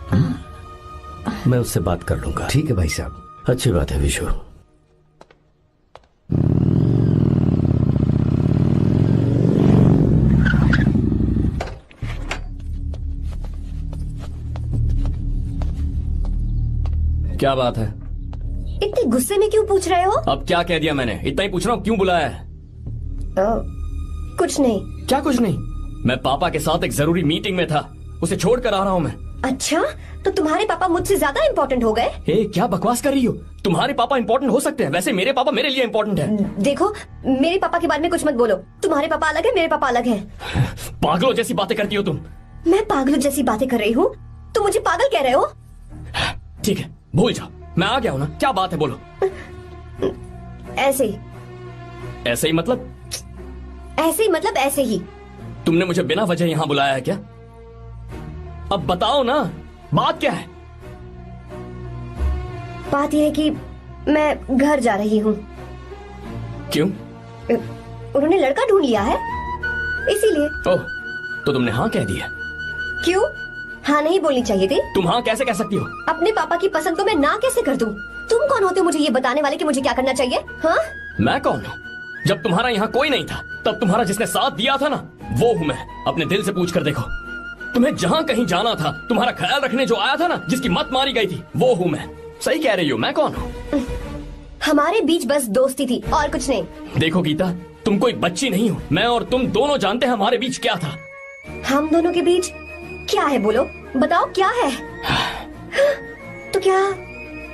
मैं उससे बात कर लूंगा। ठीक है भाई साहब। अच्छी बात है विशु। क्या बात है? इतने गुस्से में क्यों पूछ रहे हो? अब क्या कह दिया मैंने? इतना ही पूछ रहा हूँ, क्यों बुलाया है? कुछ नहीं। क्या कुछ नहीं? मैं पापा के साथ एक जरूरी मीटिंग में था, उसे छोड़ कर आ रहा हूँ मैं। अच्छा, तो तुम्हारे पापा मुझसे ज्यादा इम्पोर्टेंट हो गए? क्या बकवास कर रही हो? तुम्हारे पापा इम्पोर्टेंट हो सकते हैं, वैसे मेरे पापा मेरे लिए इम्पोर्टेंट है। देखो, मेरे पापा के बारे में कुछ मत बोलो। तुम्हारे पापा अलग है, मेरे पापा अलग है। पागलों जैसी बातें करती हो तुम। मैं पागलों जैसी बातें कर रही हूँ? तुम मुझे पागल कह रहे हो? ठीक है, भूल जाओ, मैं आ गया हूँ ना। क्या बात है, बोलो। ऐसे ही। ऐसे ही मतलब? ऐसे ही मतलब ऐसे ही। तुमने मुझे बिना वजह यहाँ बुलाया है क्या? अब बताओ ना, बात क्या है? बात यह है कि मैं घर जा रही हूँ। क्यों? उन्होंने लड़का ढूंढ लिया है, इसीलिए। ओह, तो तुमने हाँ कह दिया? क्यों? हाँ नहीं बोलनी चाहिए थी? तुम हाँ कैसे कह सकती हो? अपने पापा की पसंद को मैं ना कैसे कर दूं? तुम कौन होते हो मुझे ये बताने वाले कि मुझे क्या करना चाहिए? हाँ? मैं कौन हूँ? जब तुम्हारा यहाँ कोई नहीं था, तब तुम्हारा जिसने साथ दिया था ना, वो हूँ मैं। अपने दिल से पूछ कर देखो। तुम्हें जहाँ कहीं जाना था, तुम्हारा ख्याल रखने जो आया था ना, जिसकी मत मारी गई थी, वो हूँ मैं। सही कह रही हो, मैं कौन हूँ? हमारे बीच बस दोस्ती थी और कुछ नहीं। देखो गीता, तुम कोई बच्ची नहीं हो। मैं और तुम दोनों जानते हैं हमारे बीच क्या था। हम दोनों के बीच क्या है? बोलो, बताओ क्या है? तो क्या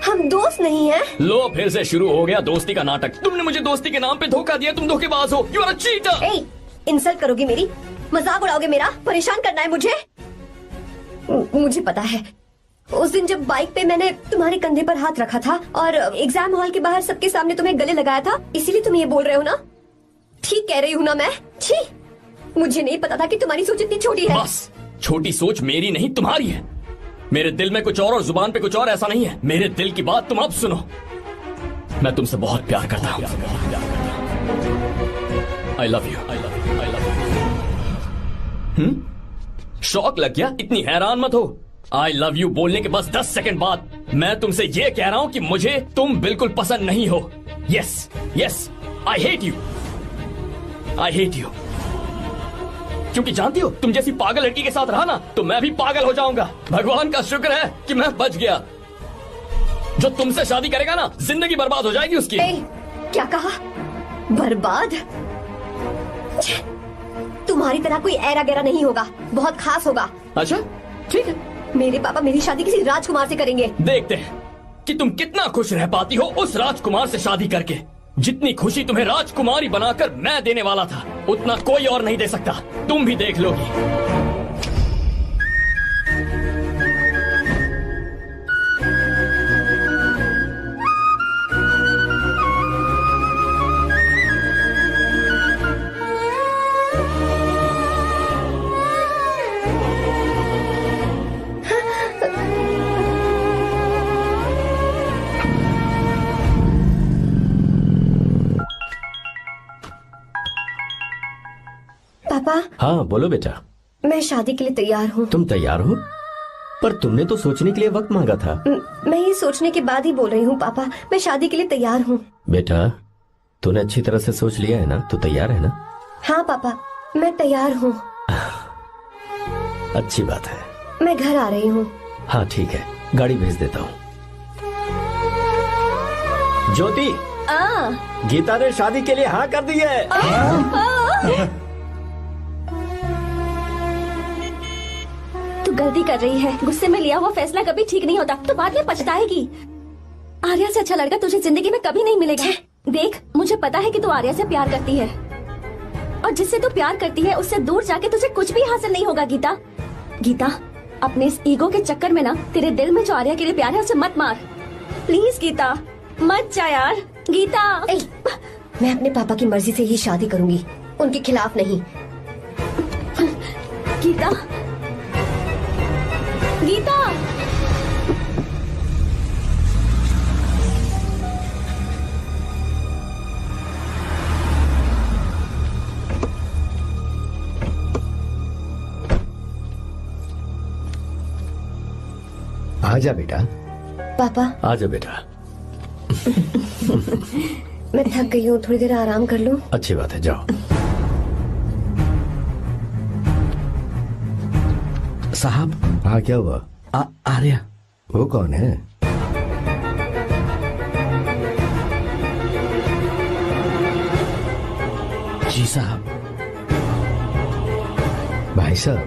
हम दोस्त नहीं हैं? लो, फिर से शुरू हो गया दोस्ती का नाटक। तुमने मुझे दोस्ती के नाम पे धोखा दिया। तुम धोखेबाज हो। You are a cheater. Insult करोगे मेरी? मजाक उड़ाओगे मेरा? परेशान करना है मुझे? मुझे पता है, उस दिन जब बाइक पे मैंने तुम्हारे कंधे पर हाथ रखा था और एग्जाम हॉल के बाहर सबके सामने तुम्हें गले लगाया था, इसीलिए तुम ये बोल रहे हो ना? ठीक कह रही हूँ ना मैं? छी, मुझे नहीं पता था कि तुम्हारी सोच इतनी छोटी है। बस, छोटी सोच मेरी नहीं तुम्हारी है। मेरे दिल में कुछ और जुबान पे कुछ और, ऐसा नहीं है। मेरे दिल की बात तुम अब सुनो। मैं तुमसे बहुत प्यार करता हूँ। I love you, I love you, I love you. शौक लग गया? इतनी हैरान मत हो। आई लव यू बोलने के बस 10 सेकंड बाद मैं तुमसे ये कह रहा हूँ कि मुझे तुम बिल्कुल पसंद नहीं हो। Yes yes, I hate you, I hate you. क्योंकि जानती हो, तुम जैसी पागल लड़की के साथ रहा ना, तो मैं भी पागल हो जाऊंगा। भगवान का शुक्र है कि मैं बच गया। जो तुमसे शादी करेगा ना, जिंदगी बर्बाद हो जाएगी उसकी। क्या कहा? बर्बाद? तुम्हारी तरह कोई ऐरा गैरा नहीं होगा, बहुत खास होगा। अच्छा, ठीक है। मेरे पापा मेरी शादी किसी राजकुमार से करेंगे। देखते हैं कि तुम कितना खुश रह पाती हो उस राजकुमार से शादी करके। जितनी खुशी तुम्हें राजकुमारी बनाकर मैं देने वाला था, उतना कोई और नहीं दे सकता। तुम भी देख लोगी। पापा। हाँ बोलो बेटा। मैं शादी के लिए तैयार हूँ। तुम तैयार हो? पर तुमने तो सोचने के लिए वक्त मांगा था। मैं ये सोचने के बाद ही बोल रही हूँ पापा, मैं शादी के लिए तैयार हूँ। बेटा, तूने अच्छी तरह से सोच लिया है ना? तू तैयार है ना? हाँ पापा, मैं तैयार हूँ। अच्छी बात है। मैं घर आ रही हूँ। हाँ ठीक है, गाड़ी भेज देता हूँ। ज्योति, गीता ने शादी के लिए हाँ कर दी है। तू गलती कर रही है। गुस्से में लिया हुआ फैसला कभी ठीक नहीं होता, तो बाद में पछताएगी। आर्या से अच्छा लड़का तुझे जिंदगी में कभी नहीं मिलेगा। देख, मुझे पता है कि तू आर्या से प्यार करती है, और जिससे तू प्यार करती है उससे दूर जाके तुझे कुछ भी हासिल नहीं होगा। गीता, गीता, अपने इस ईगो के चक्कर में ना तेरे दिल में जो आर्या के लिए प्यार है उसे मत मार। प्लीज गीता, मत जा यार। गीता, मैं अपने पापा की मर्जी से ही शादी करूंगी, उनके खिलाफ नहीं। गीता, गीता। आजा बेटा। पापा। आजा बेटा। मैं थक गई हूँ, थोड़ी देर आराम कर लूँ। अच्छी बात है, जाओ। साहब। हाँ क्या हुआ? आर्या। वो कौन है? जी साहब। भाई साहब,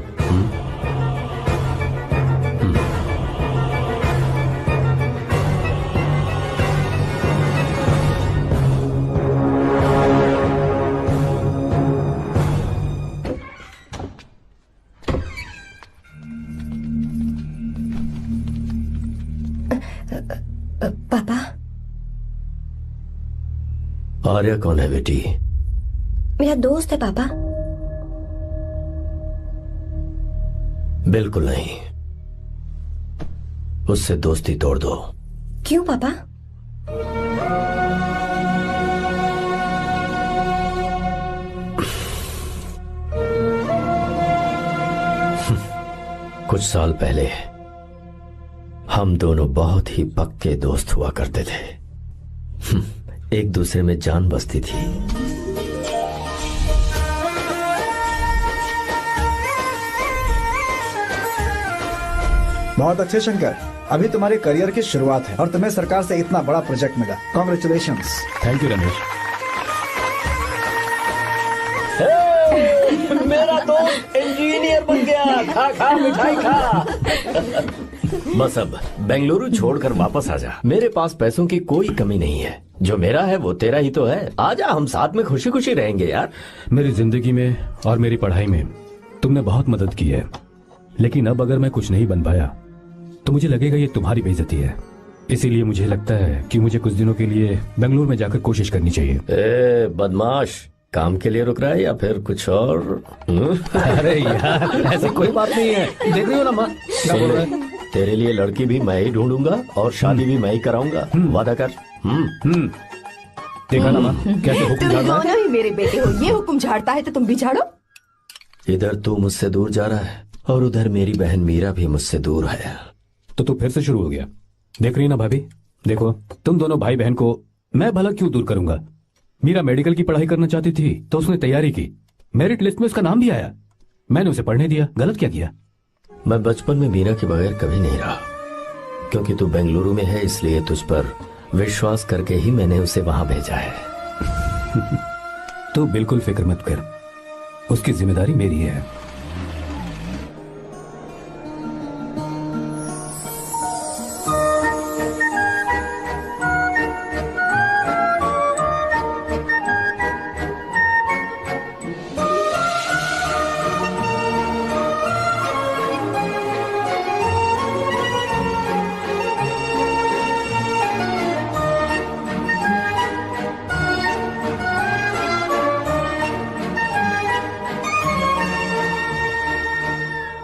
पापा, आर्या कौन है बेटी? मेरा दोस्त है पापा। बिल्कुल नहीं, उससे दोस्ती तोड़ दो। क्यों पापा? कुछ साल पहले हम दोनों बहुत ही पक्के दोस्त हुआ करते थे। एक दूसरे में जान बसती थी। बहुत अच्छे शंकर, अभी तुम्हारे करियर की शुरुआत है और तुम्हें सरकार से इतना बड़ा प्रोजेक्ट मिला। कॉन्ग्रेचुलेशंस। Thank you Ramesh. मेरा दोस्त इंजीनियर बन गया। खा खा मिठाई खा। बस अब बेंगलुरु छोड़कर वापस आ जा। मेरे पास पैसों की कोई कमी नहीं है। जो मेरा है वो तेरा ही तो है। आजा, हम साथ में खुशी खुशी रहेंगे यार। मेरी जिंदगी में और मेरी पढ़ाई में तुमने बहुत मदद की है, लेकिन अब अगर मैं कुछ नहीं बन पाया तो मुझे लगेगा ये तुम्हारी बेइज्जती है। इसीलिए मुझे लगता है कि मुझे कुछ दिनों के लिए बेंगलुरु में जाकर कोशिश करनी चाहिए। ए बदमाश, काम के लिए रुक रहा है या फिर कुछ और? अरे यार, ऐसी कोई बात नहीं है। देख रही हो ना माँ, क्या बोल रहा है? तेरे लिए लड़की भी मैं ही ढूंढूंगा और शादी भी मैं ही कराऊंगा। वादा कर। देखा ना माँ, कैसे हुक्म तुम झाड़ रहा है? दोनों ही मेरे बेटे हो। ये हुक्म झाड़ता है तो तुम भी झाड़ो। इधर तू मुझसे दूर जा रहा है और उधर मेरी बहन मीरा भी मुझसे दूर है। तो तू फिर से शुरू हो गया। देख रही ना भाभी, देखो तुम दोनों भाई बहन को मैं भला क्यों दूर करूंगा। मीरा मेडिकल की पढ़ाई करना चाहती थी तो उसने तैयारी की, मेरिट लिस्ट में उसका नाम भी आया, मैंने उसे पढ़ने दिया। गलत क्या किया? मैं बचपन में मीरा के बगैर कभी नहीं रहा, क्योंकि तू बेंगलुरु में है इसलिए तुझ पर विश्वास करके ही मैंने उसे वहां भेजा है। तू बिल्कुल फिक्र मत कर, उसकी जिम्मेदारी मेरी है।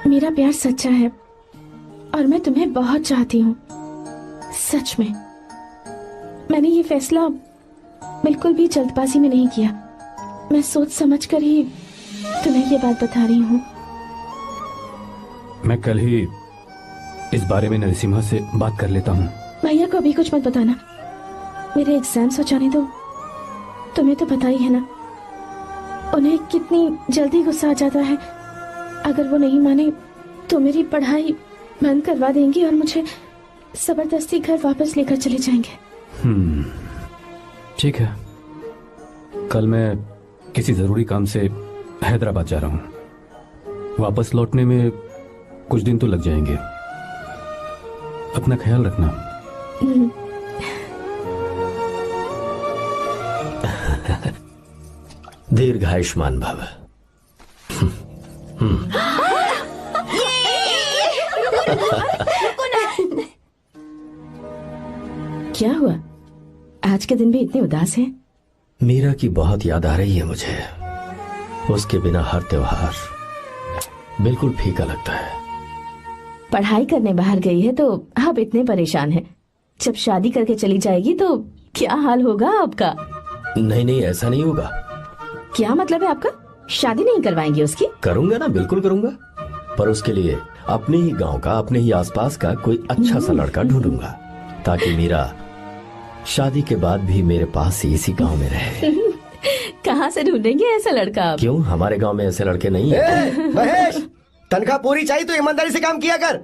मेरा प्यार सच्चा है और मैं तुम्हें बहुत चाहती हूँ, सच में। मैंने ये फैसला बिल्कुल भी जल्दबाजी में नहीं किया। मैं सोच समझकर ही तुम्हें ये बात बता रही हूँ। मैं कल ही इस बारे में नरसिम्हा से बात कर लेता हूँ। भैया को अभी कुछ मत बताना, मेरे एग्जाम्स हो जाने दो। तुम्हें तो पता ही है ना उन्हें कितनी जल्दी गुस्सा आ जाता है। अगर वो नहीं माने तो मेरी पढ़ाई बंद करवा देंगे और मुझे जबरदस्ती घर वापस लेकर चले जाएंगे। ठीक है, कल मैं किसी जरूरी काम से हैदराबाद जा रहा हूँ। वापस लौटने में कुछ दिन तो लग जाएंगे। अपना ख्याल रखना। दीर्घायुष्मान भव। क्या हुआ, आज के दिन भी इतने उदास हैं? मीरा की बहुत याद आ रही है मुझे। उसके बिना हर त्योहार बिल्कुल फीका लगता है। पढ़ाई करने बाहर गई है तो अब इतने परेशान है। जब शादी करके चली जाएगी तो क्या हाल होगा आपका? नहीं नहीं, ऐसा नहीं होगा। क्या मतलब है आपका? शादी नहीं करवाएंगे उसकी? करूंगा ना, बिल्कुल करूंगा, पर उसके लिए अपने ही गांव का, अपने ही आसपास का कोई अच्छा सा लड़का ढूंढूंगा ताकि मीरा शादी के बाद भी मेरे पास ही इसी गांव में रहे। कहाँ से ढूंढेंगे ऐसा लड़का आप? क्यों, हमारे गांव में ऐसे लड़के नहीं है? महेश, तनख्वाह पूरी चाहिए तो ईमानदारी से काम किया कर।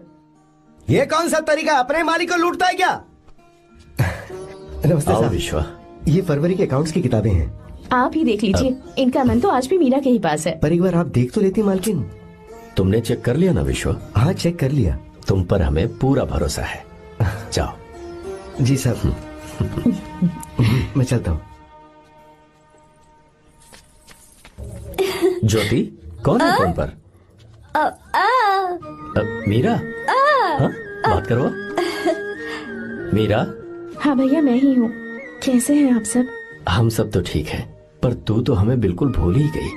ये कौन सा तरीका, अपने मालिक को लूटता है क्या? नमस्ते आओ साहब। विश्वा। ये फरवरी के अकाउंट्स की किताबें हैं। आप ही देख लीजिए, इनका मन तो आज भी मीरा के ही पास है। पर एक बार आप देख तो लेती मालकिन। तुमने चेक कर लिया ना विश्वा? हाँ चेक कर लिया। तुम पर हमें पूरा भरोसा है। जाओ। जी साहब। मैं चलता हूँ। ज्योति कौन है फोन पर? मीरा? हाँ? बात करो। मीरा? हाँ भैया मैं ही हूँ। कैसे हैं आप सब? हम सब तो ठीक हैं, पर तू तो हमें बिल्कुल भूल ही गई।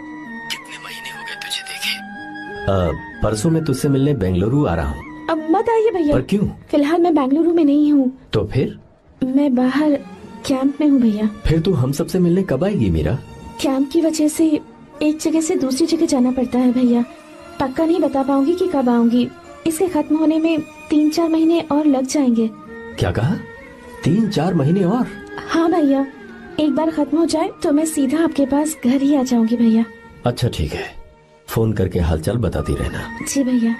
कितने महीने हो गए तुझे देखे। परसों मैं तुझसे मिलने बेंगलुरु आ रहा हूँ। अब मत आइए भैया। पर क्यों? फिलहाल मैं बेंगलुरु में नहीं हूँ। तो फिर? मैं बाहर कैंप में हूँ भैया। फिर तू हम सबसे मिलने कब आएगी मीरा? कैंप की वजह से एक जगह से दूसरी जगह जाना पड़ता है भैया। पक्का नहीं बता पाऊंगी कि कब आऊंगी। इसके खत्म होने में 3-4 महीने और लग जाएंगे। क्या कहा? 3-4 महीने और? हाँ भैया, एक बार खत्म हो जाए तो मैं सीधा आपके पास घर ही आ जाऊंगी भैया। अच्छा ठीक है, फोन करके हालचाल बताती रहना। जी भैया।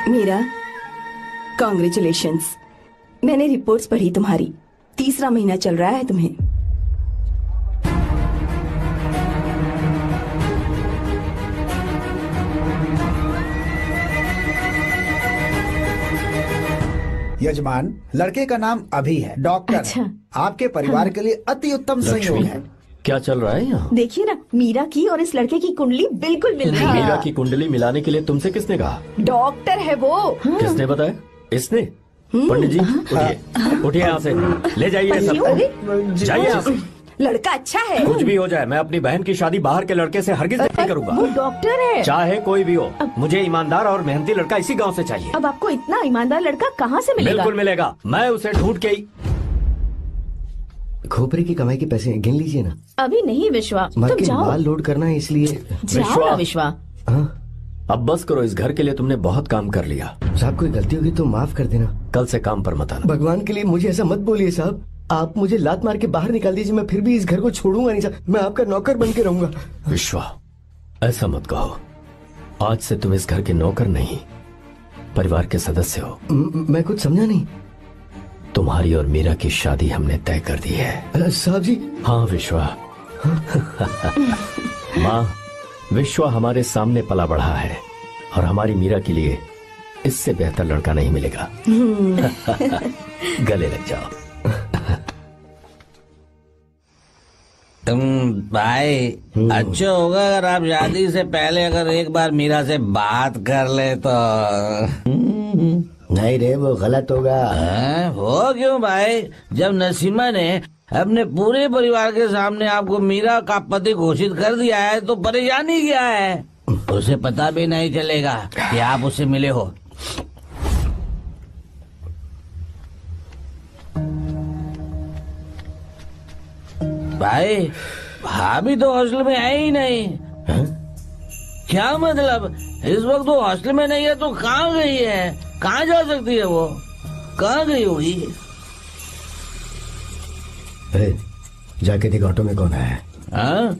मीरा, कॉन्ग्रेचुलेशंस। मैंने रिपोर्ट्स पढ़ी तुम्हारी। 3रा महीना चल रहा है तुम्हें। यजमान, लड़के का नाम अभी है, डॉक्टर। अच्छा। आपके परिवार के लिए अति उत्तम संयोग है। क्या चल रहा है यहाँ? देखिए ना, मीरा की और इस लड़के की कुंडली बिल्कुल मिल रही है। मीरा की कुंडली मिलाने के लिए तुमसे किसने कहा? डॉक्टर है वो। किसने बताया? इसने? पंडित जी उठिए, उठिए यहाँ से, ले जाइए सबको, जाइए यहाँ से। लड़का अच्छा है। कुछ भी हो जाए, मैं अपनी बहन की शादी बाहर के लड़के से हरगिज नहीं करूंगा। वो डॉक्टर है। चाहे कोई भी हो, मुझे ईमानदार और मेहनती लड़का इसी गांव से चाहिए। अब आपको इतना ईमानदार लड़का कहाँ से मिलेगा? बिल्कुल मिलेगा, मैं उसे ढूंढ के ही। खोपरे की कमाई के पैसे गिन लीजिए ना। अभी नहीं विश्वा, तुम मालकिन, जाओ। माल लोड करना है इसलिए। जाओ ना विश्वा। अब बस करो, इस घर के लिए तुमने बहुत काम कर लिया। साहब कोई गलती होगी तो माफ कर देना। कल से काम पर मत आना। भगवान के लिए मुझे ऐसा मत बोलिए साहब। आप मुझे लात मार के बाहर निकाल दीजिए, मैं फिर भी इस घर को छोड़ूंगा नहीं साहब। मैं आपका नौकर बन के रहूंगा। विश्वा, ऐसा मत कहो। आज से तुम इस घर के नौकर नहीं, परिवार के सदस्य हो। मैं कुछ समझा नहीं। तुम्हारी और मीरा की शादी हमने तय कर दी है। साहब जी। हाँ विश्वा। माँ, विश्वा हमारे सामने पला बढ़ा है और हमारी मीरा के लिए इससे बेहतर लड़का नहीं मिलेगा। गले लग जाओ। तुम भाई, अच्छा होगा अगर आप शादी से पहले अगर एक बार मीरा से बात कर ले तो। नहीं रे, वो गलत होगा। वो क्यों भाई? जब नसीमा ने अपने पूरे परिवार के सामने आपको मीरा का पति घोषित कर दिया है तो परेशानी क्या है? उसे पता भी नहीं चलेगा कि आप उससे मिले हो। भाई, भाभी तो हॉस्टल में है ही नहीं। क्या मतलब? इस वक्त वो हॉस्टल में नहीं है तो कहाँ गई है? कहाँ जा सकती है वो? कहाँ गई होगी? जाके देख ऑटो में कौन है। हाँ?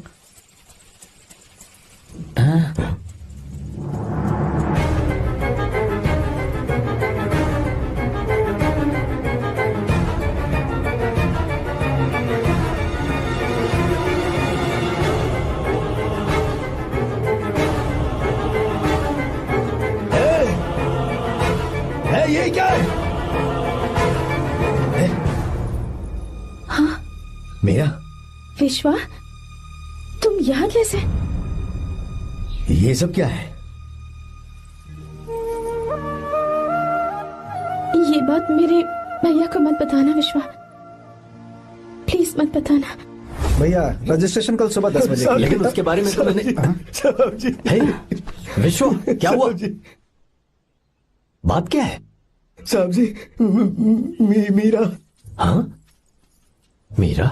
ये क्या है? हाँ? मीरा? विश्वा, तुम यहाँ कैसे? ये सब क्या है? ये बात मेरे भैया को मत बताना विश्वा, प्लीज मत बताना। भैया, रजिस्ट्रेशन कल सुबह 10 बजे। लेकिन उसके बारे में तो मैंने। विश्व, क्या हुआ? बात क्या है? साहब जी, मीरा। हाँ? मीरा?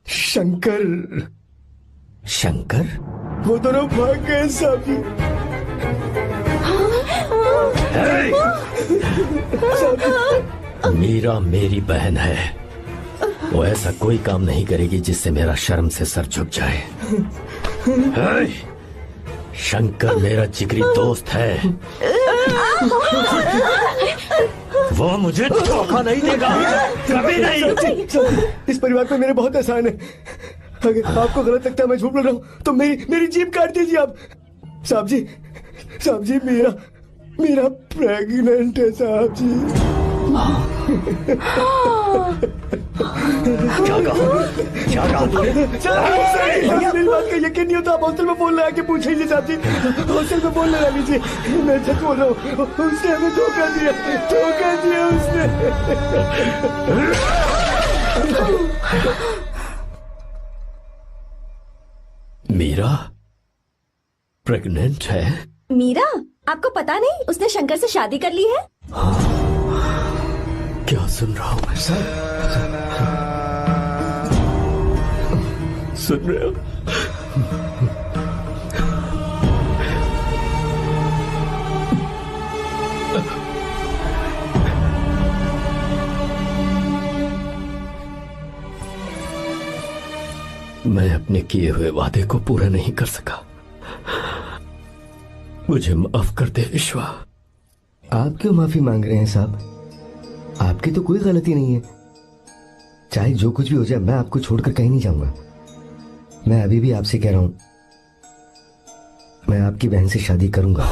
शंकर। शंकर? वो दोनों भाग गए साहब जी। मीरा मेरी बहन है, वो ऐसा कोई काम नहीं करेगी जिससे मेरा शर्म से सर झुक जाए। शंकर मेरा जिगरी दोस्त है। वो मुझे धोखा नहीं देगा, कभी नहीं। इस परिवार पे मेरे बहुत एहसान है। अगर आपको गलत लगता है मैं झूठ बोल रहा हूँ तो मेरी जीभ काट दीजिए आप। साहब जी मेरा प्रेग्नेंट है साहब जी। क्या कहा तूने? मेरी बात का यकीन नहीं होता, आप हॉस्टल में फोन लगा के पूछ लीजिए साहब जी। हॉस्टल में फोन लगा लीजिए, मैं सच बोल रहा हूँ। उसने हमें धोखा दिया उसने। मीरा प्रेग्नेंट है? मीरा, आपको पता नहीं उसने शंकर से शादी कर ली है? क्या सुन रहा हूँ मैं? सुन रहे हो? मैं अपने किए हुए वादे को पूरा नहीं कर सका, मुझे माफ कर दे विश्वा। आप क्यों माफी मांग रहे हैं साहब? आपकी तो कोई गलती नहीं है। चाहे जो कुछ भी हो जाए मैं आपको छोड़कर कहीं नहीं जाऊंगा। मैं अभी भी आपसे कह रहा हूं, मैं आपकी बहन से शादी करूंगा।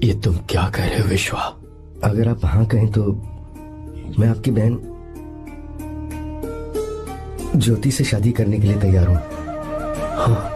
ये तुम क्या कह रहे हो विश्वा? अगर आप हाँ कहें तो मैं आपकी बहन ज्योति से शादी करने के लिए तैयार हूं। हाँ।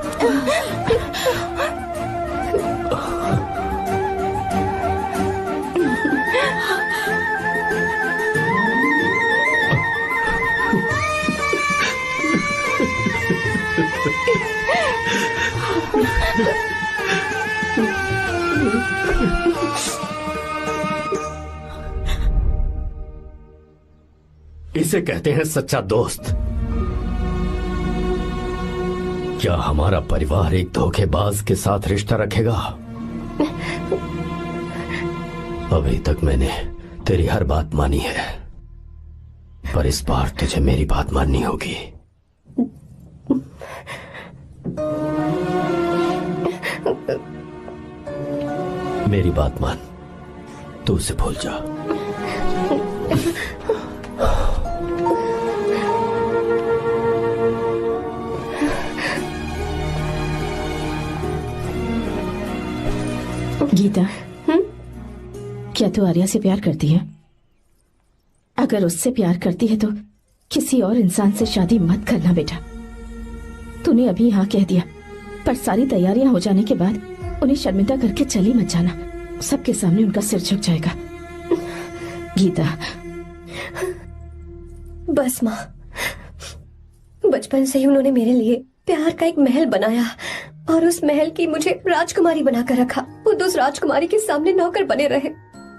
इसे कहते हैं सच्चा दोस्त। क्या हमारा परिवार एक धोखेबाज के साथ रिश्ता रखेगा? अभी तक मैंने तेरी हर बात मानी है, पर इस बार तुझे मेरी बात माननी होगी। मेरी बात मान, तू उसे भूल जा। गीता, क्या तू आर्या से प्यार करती है? अगर उससे प्यार करती है तो किसी और इंसान से शादी मत करना बेटा। तूने अभी हाँ कह दिया, पर सारी तैयारियां हो जाने के बाद उन्हें शर्मिंदा करके चली मत जाना। सबके सामने उनका सिर झुक जाएगा। गीता। बस माँ, बचपन से ही उन्होंने मेरे लिए प्यार का एक महल बनाया और उस महल की मुझे राजकुमारी बनाकर रखा। वो उस राजकुमारी के सामने नौकर बने रहे।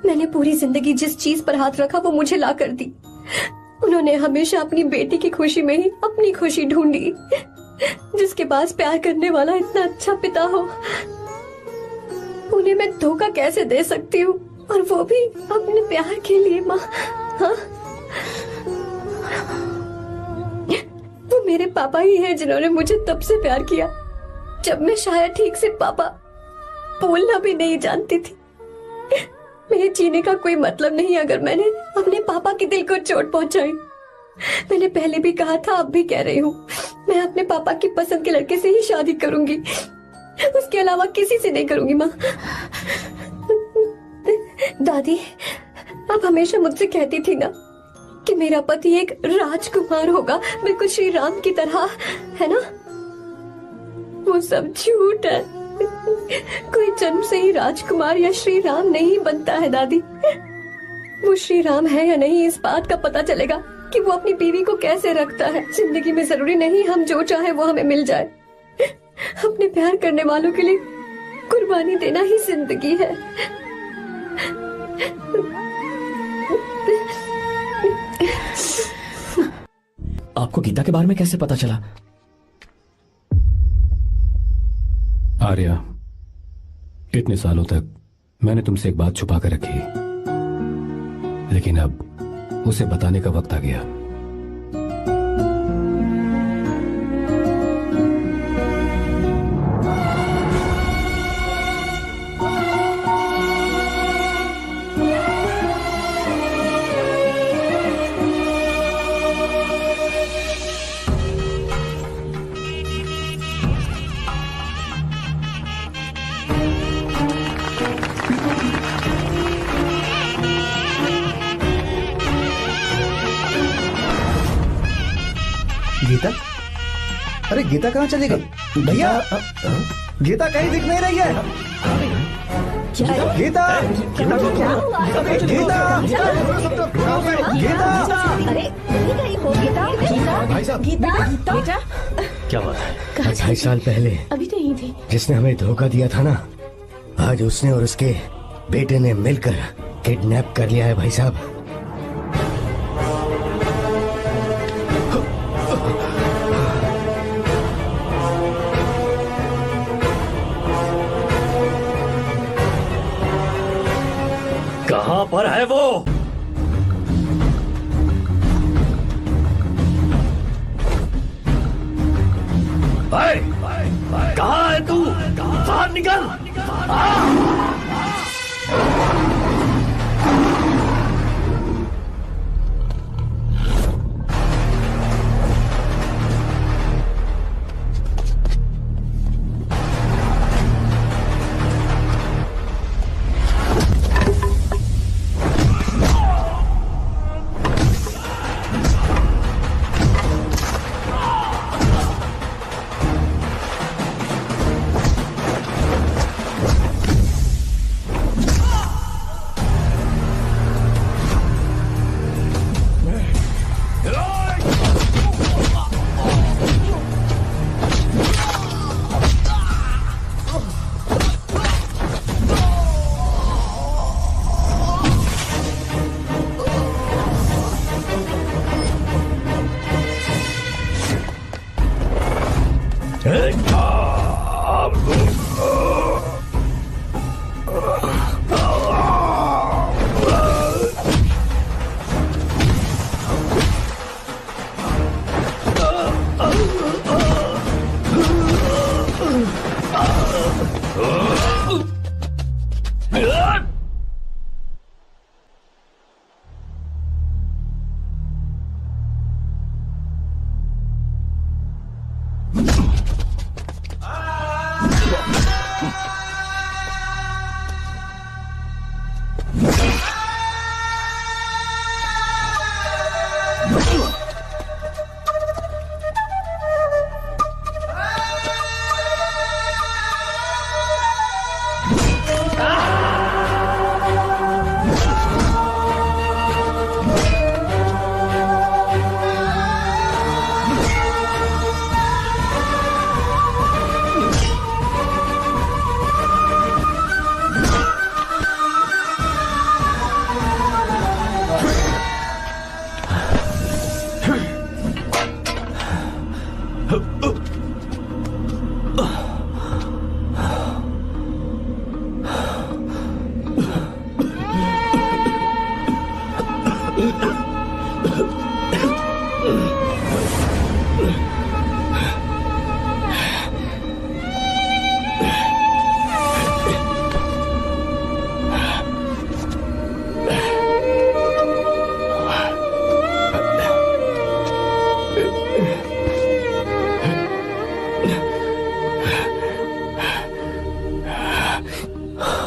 मैंने पूरी जिंदगी जिस चीज पर हाथ रखा वो मुझे ला कर दी। उन्होंने हमेशा अपनी बेटी की खुशी में ही अपनी खुशी ढूंढी। जिसके पास प्यार करने वाला इतना अच्छा पिता हो, उन्हें मैं धोखा कैसे दे सकती हूँ, और वो भी अपने प्यार के लिए। माँ, हाँ, वो मेरे पापा ही हैं जिन्होंने मुझे तब से प्यार किया जब मैं शायद ठीक से पापा बोलना भी नहीं जानती थी। मेरे जीने का कोई मतलब नहीं अगर मैंने अपने पापा के दिल को चोट पहुंचाई। मैंने पहले भी कहा था, अब भी कह रही हूँ, मैं अपने पापा की पसंद के लड़के से ही शादी करूंगी, उसके अलावा किसी से नहीं करूंगी। माँ, दादी आप हमेशा मुझसे कहती थी ना कि मेरा पति एक राजकुमार होगा, बिल्कुल श्री राम की तरह, है ना? वो सब झूठ है। कोई जन्म से ही राजकुमार या श्री राम नहीं बनता है दादी। वो श्री राम है या नहीं इस बात का पता चलेगा कि वो अपनी बीवी को कैसे रखता है। जिंदगी में जरूरी नहीं हम जो चाहे वो हमें मिल जाए। अपने प्यार करने वालों के लिए कुर्बानी देना ही जिंदगी है। आपको गीता के बारे में कैसे पता चला? आर्या, इतने सालों तक मैंने तुमसे एक बात छुपा कर रखी, लेकिन अब उसे बताने का वक्त आ गया। गीता? अरे गीता कहाँ चली गई भैया? गीता कहीं दिख नहीं रही है। गीता गीता अरे नहीं गई हो गीता? भाई साहब, बेटा क्या बात है? 2.5 साल पहले अभी तो यही थी। जिसने हमें धोखा दिया था ना, आज उसने और उसके बेटे ने मिलकर किडनैप कर लिया है भाई साहब। कहां पर है वो? कहां है तू? बाहर निकल!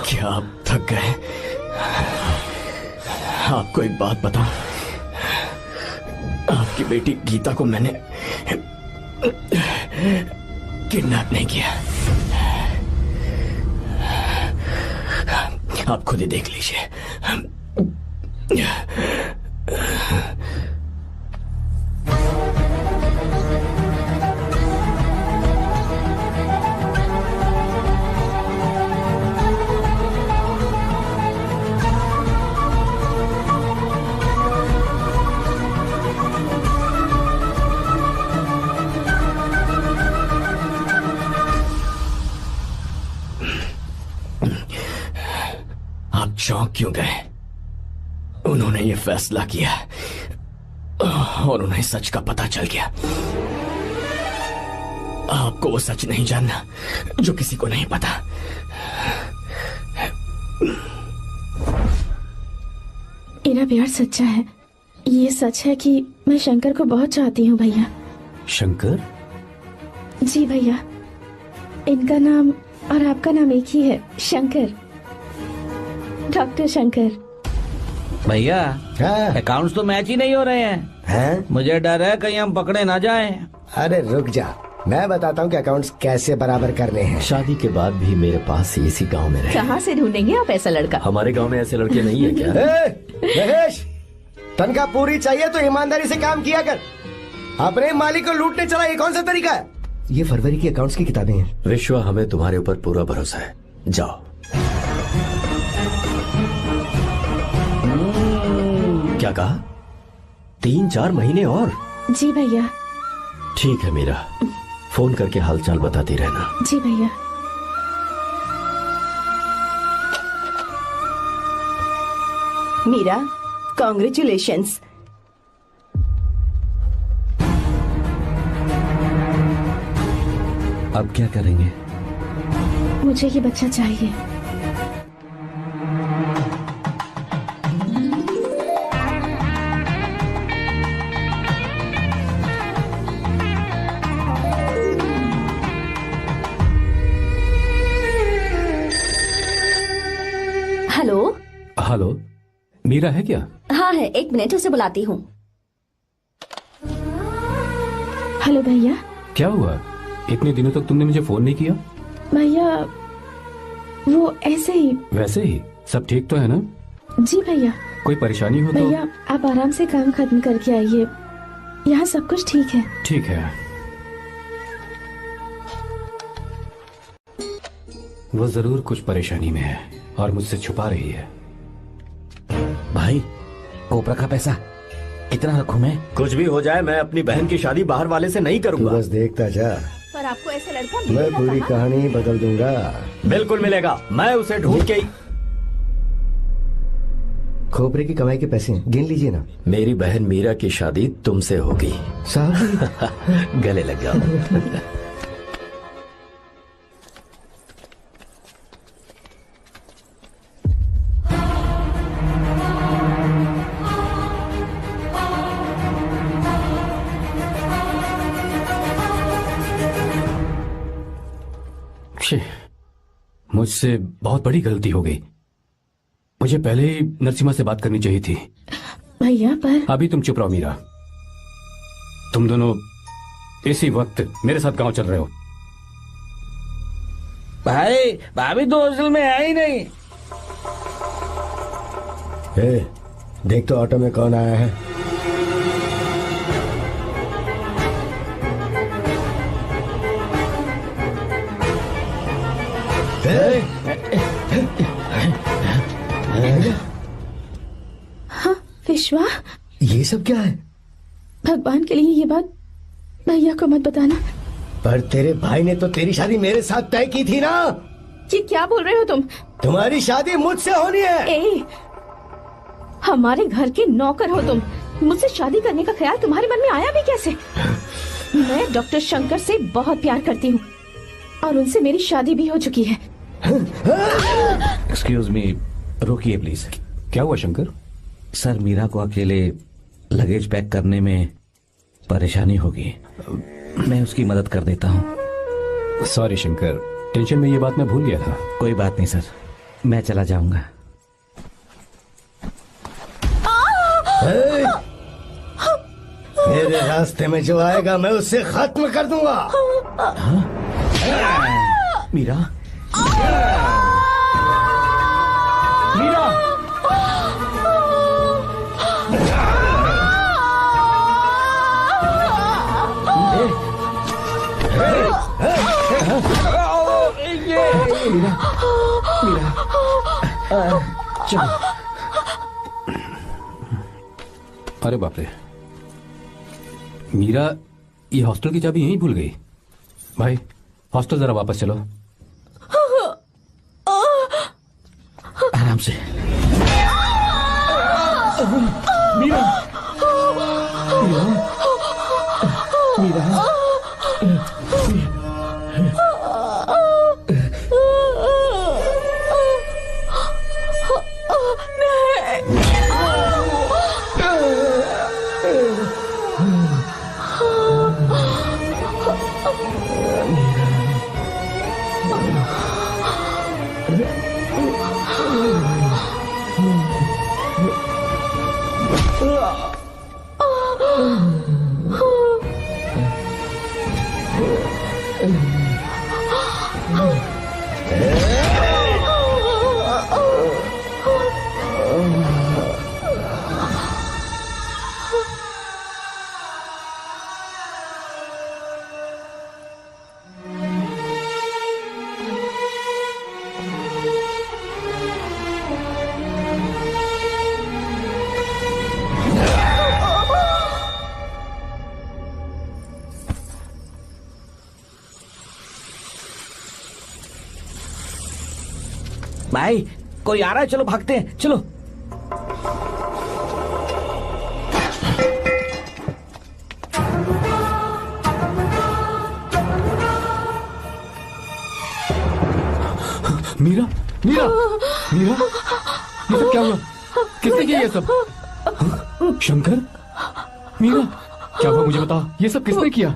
क्या आप थक गए? आपको एक बात बताऊं, आपकी बेटी गीता को मैंने किडनैप नहीं किया। आप खुद ही देख लीजिए। आप चौंक क्यों गए? उन्होंने ये फैसला किया और उन्हें सच का पता चल गया। आपको वो सच नहीं जानना जो किसी को नहीं पता। मेरा प्यार सच्चा है। ये सच है कि मैं शंकर को बहुत चाहती हूँ भैया। शंकर? जी भैया, इनका नाम और आपका नाम एक ही है, शंकर, डॉक्टर शंकर। भैया अकाउंट्स तो मैच ही नहीं हो रहे हैं। मुझे डर है कहीं हम पकड़े ना जाएं। अरे रुक जा, मैं बताता हूँ कि अकाउंट्स कैसे बराबर करने हैं। शादी के बाद भी मेरे पास ही इसी गांव में रहे। कहाँ से ढूंढेंगे आप ऐसा लड़का? हमारे गांव में ऐसे लड़के नहीं है क्या? महेश, तनख्वाह पूरी चाहिए तो ईमानदारी से काम किया कर। अपने मालिक को लूटने चला, ये कौन सा तरीका है? ये फरवरी की अकाउंट्स की किताबें हैं। विश्वा, हमें तुम्हारे ऊपर पूरा भरोसा है, जाओ। क्या कहा? 3-4 महीने और? जी भैया। ठीक है मीरा, फोन करके हालचाल बताती रहना। जी भैया। मीरा, कॉन्ग्रेचुलेशंस। अब क्या करेंगे? मुझे ये बच्चा चाहिए। हेलो। हेलो, मीरा है क्या? हाँ है, 1 मिनट, उसे बुलाती हूँ। हेलो भैया। क्या हुआ? इतने दिनों तक तुमने मुझे फोन नहीं किया? भैया वो ऐसे ही। वैसे ही? सब ठीक तो है ना? जी भैया। कोई परेशानी हो तो? भैया आप आराम से काम खत्म करके आइए, यहाँ सब कुछ ठीक है। ठीक है। वो जरूर कुछ परेशानी में है और मुझसे छुपा रही है। भाई, कोपरा का पैसा इतना रखूं मैं? कुछ भी हो जाए, मैं अपनी बहन की शादी बाहर वाले से नहीं करूंगा। बस देखता जा, पर आपको ऐसा लड़का मैं पूरी कहानी बदल दूंगा। बिल्कुल मिलेगा, मैं उसे ढूंढ के ही। खोपरे की कमाई के पैसे हैं, गिन लीजिए ना। मेरी बहन मीरा की शादी तुमसे होगी। साहब गले लग जाओ। मुझसे बहुत बड़ी गलती हो गई। मुझे पहले ही नरसिम्हा से बात करनी चाहिए थी। भैया पर अभी तुम चुप रहो मीरा। तुम दोनों इसी वक्त मेरे साथ गांव चल रहे हो। भाई, भाभी तो हॉस्टल में है ही नहीं। देख तो ऑटो में कौन आया है। हाँ विश्वा, ये सब क्या है? भगवान के लिए ये बात भैया को मत बताना। पर तेरे भाई ने तो तेरी शादी मेरे साथ तय की थी ना। ये क्या बोल रहे हो तुम? तुम्हारी शादी मुझसे होनी है। हमारे घर के नौकर हो तुम, मुझसे शादी करने का ख्याल तुम्हारे मन में आया भी कैसे? मैं डॉक्टर शंकर से बहुत प्यार करती हूँ और उनसे मेरी शादी भी हो चुकी है। एक्सक्यूज मी, रोकिए प्लीज। क्या हुआ शंकर? सर, मीरा को अकेले लगेज पैक करने में परेशानी होगी, मैं उसकी मदद कर देता हूँ। सॉरी शंकर, टेंशन में ये बात मैं भूल गया था। कोई बात नहीं सर, मैं चला जाऊंगा। मेरे रास्ते में जो आएगा मैं उससे खत्म कर दूंगा। मीरा, मीरा, चलो। अरे बाप रे, मीरा ये हॉस्टल की चाबी यहीं भूल गई। भाई हॉस्टल जरा वापस चलो। आराम से। मीरा, मीरा, मीरा। भाई कोई आ रहा है, चलो भागते हैं, चलो। मीरा, मीरा, मीरा, ये सब क्या हुआ? किसने किया ये सब? शंकर, मीरा, क्या हुआ मुझे बता, ये सब किसने किया?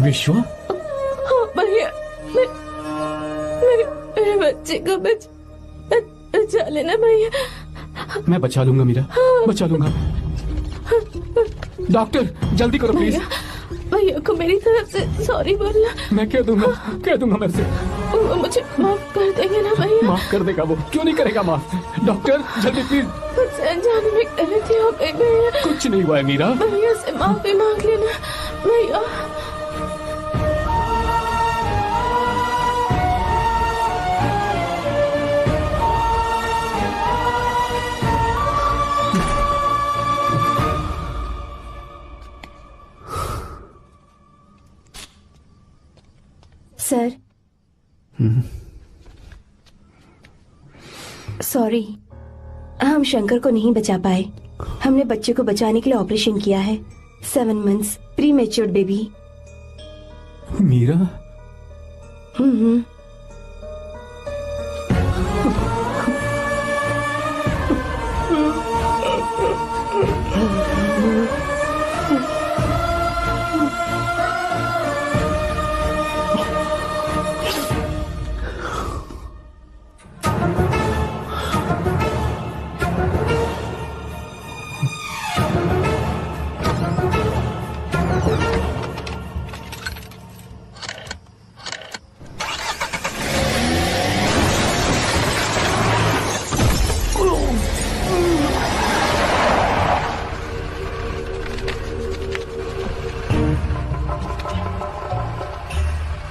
विश्वा? भैया, मेरे बच्चे को बचा लेना भैया। मैं बचा लूंगा मीरा, बचा लूंगा। डॉक्टर जल्दी करो प्लीज। भैया को मेरी तरफ से सॉरी बोलना। मैं कह दूंगा मैं से। वो मुझे माफ कर देंगे ना भैया? माफ कर देगा वो, क्यों नहीं करेगा माफ? डॉक्टर जल्दी प्लीज। मुझसे अनजाने में गलती हो गई भैया। कुछ नहीं हुआ है मीरा। भैया से माफी मांग लेना भैया। सर, सॉरी, हम शंकर को नहीं बचा पाए। हमने बच्चे को बचाने के लिए ऑपरेशन किया है। 7 months pre matured baby. Meera?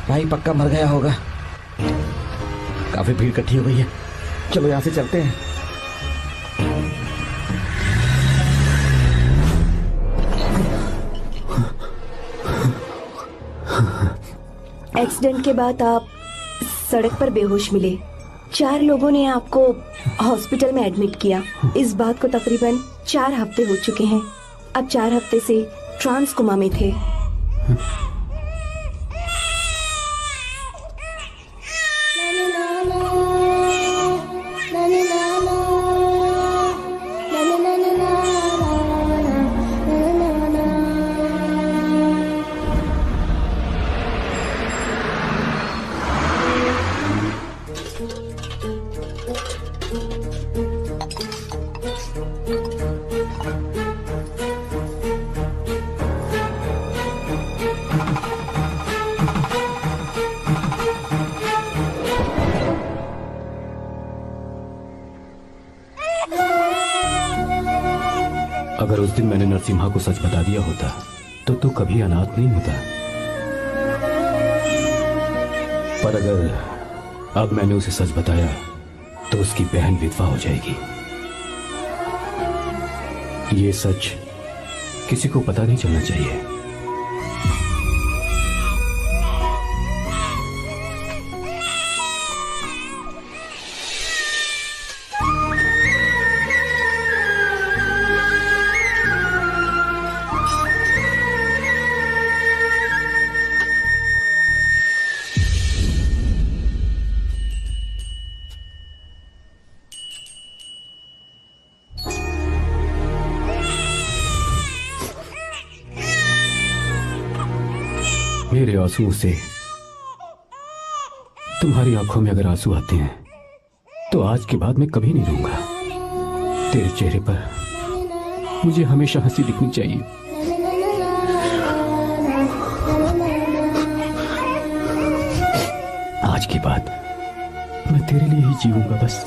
भाई पक्का मर गया होगा। काफी भीड़ इकट्ठी हो गई है, चलो यहाँ से चलते हैं। एक्सीडेंट के बाद आप सड़क पर बेहोश मिले। 4 लोगों ने आपको हॉस्पिटल में एडमिट किया। इस बात को तकरीबन 4 हफ्ते हो चुके हैं। अब 4 हफ्ते से ट्रांस कोमा में थे। अगर उस दिन मैंने नरसिम्हा को सच बता दिया होता तो तू कभी अनाथ नहीं होता। पर अगर अब मैंने उसे सच बताया तो उसकी बहन विधवा हो जाएगी। ये सच किसी को पता नहीं चलना चाहिए। मेरे आंसुओं से तुम्हारी आंखों में अगर आंसू आते हैं तो आज के बाद मैं कभी नहीं रोऊंगा। तेरे चेहरे पर मुझे हमेशा हंसी दिखनी चाहिए। आज के बाद मैं तेरे लिए ही जीऊंगा बस।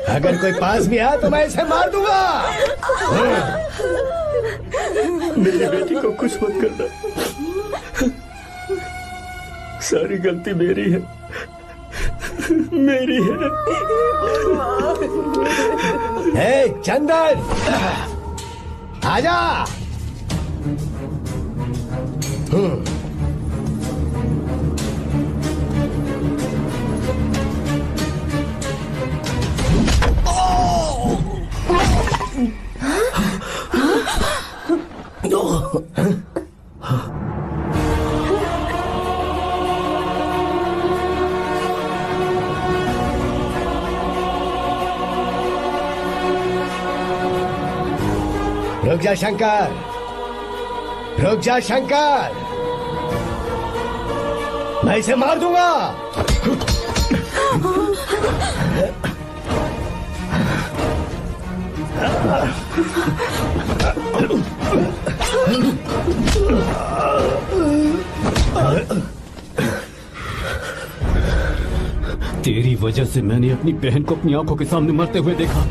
अगर कोई पास भी आया तो मैं इसे मार दूंगा। मेरी बेटी को कुछ मत करना, सारी गलती मेरी है, मेरी है। चंदन, आजा। रुक जा शंकर, रुक जा शंकर, मैं इसे मार दूंगा। तेरी वजह से मैंने अपनी बहन को अपनी आंखों के सामने मरते हुए देखा।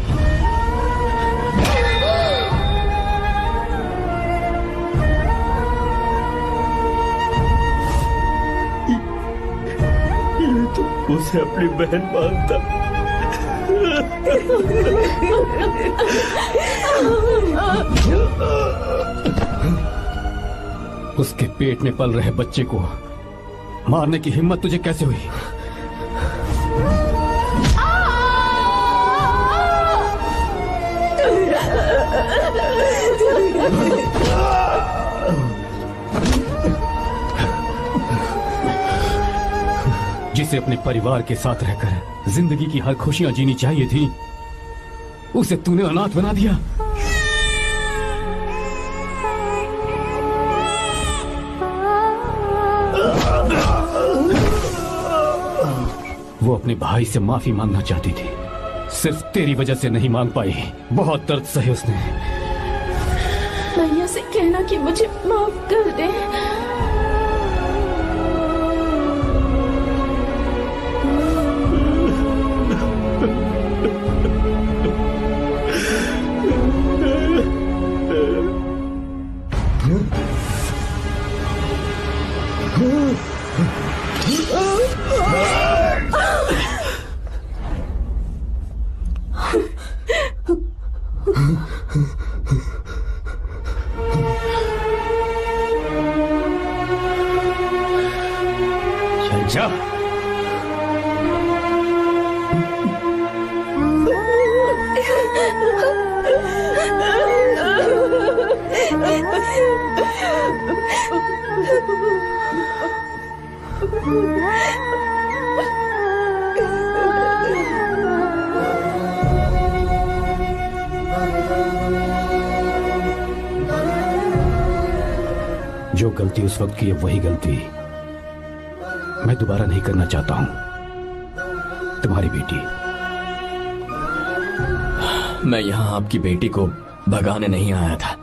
उसे अपनी बहन मानता। उसके पेट में पल रहे बच्चे को मारने की हिम्मत तुझे कैसे हुई? जिसे अपने परिवार के साथ रहकर जिंदगी की हर खुशियां जीनी चाहिए थी, उसे तूने अनाथ बना दिया। वो अपने भाई से माफी मांगना चाहती थी, सिर्फ तेरी वजह से नहीं मांग पाई। बहुत दर्द सहे उसने। भैया से कहना कि मुझे माफ कर दे। जा। जो गलती उस वक्त की है वही गलती मैं दोबारा नहीं करना चाहता हूं। तुम्हारी बेटी। मैं यहाँ आपकी बेटी को भगाने नहीं आया था,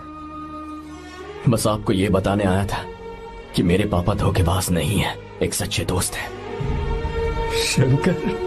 बस आपको ये बताने आया था कि मेरे पापा धोखेबाज नहीं है, एक सच्चे दोस्त है। शंकर,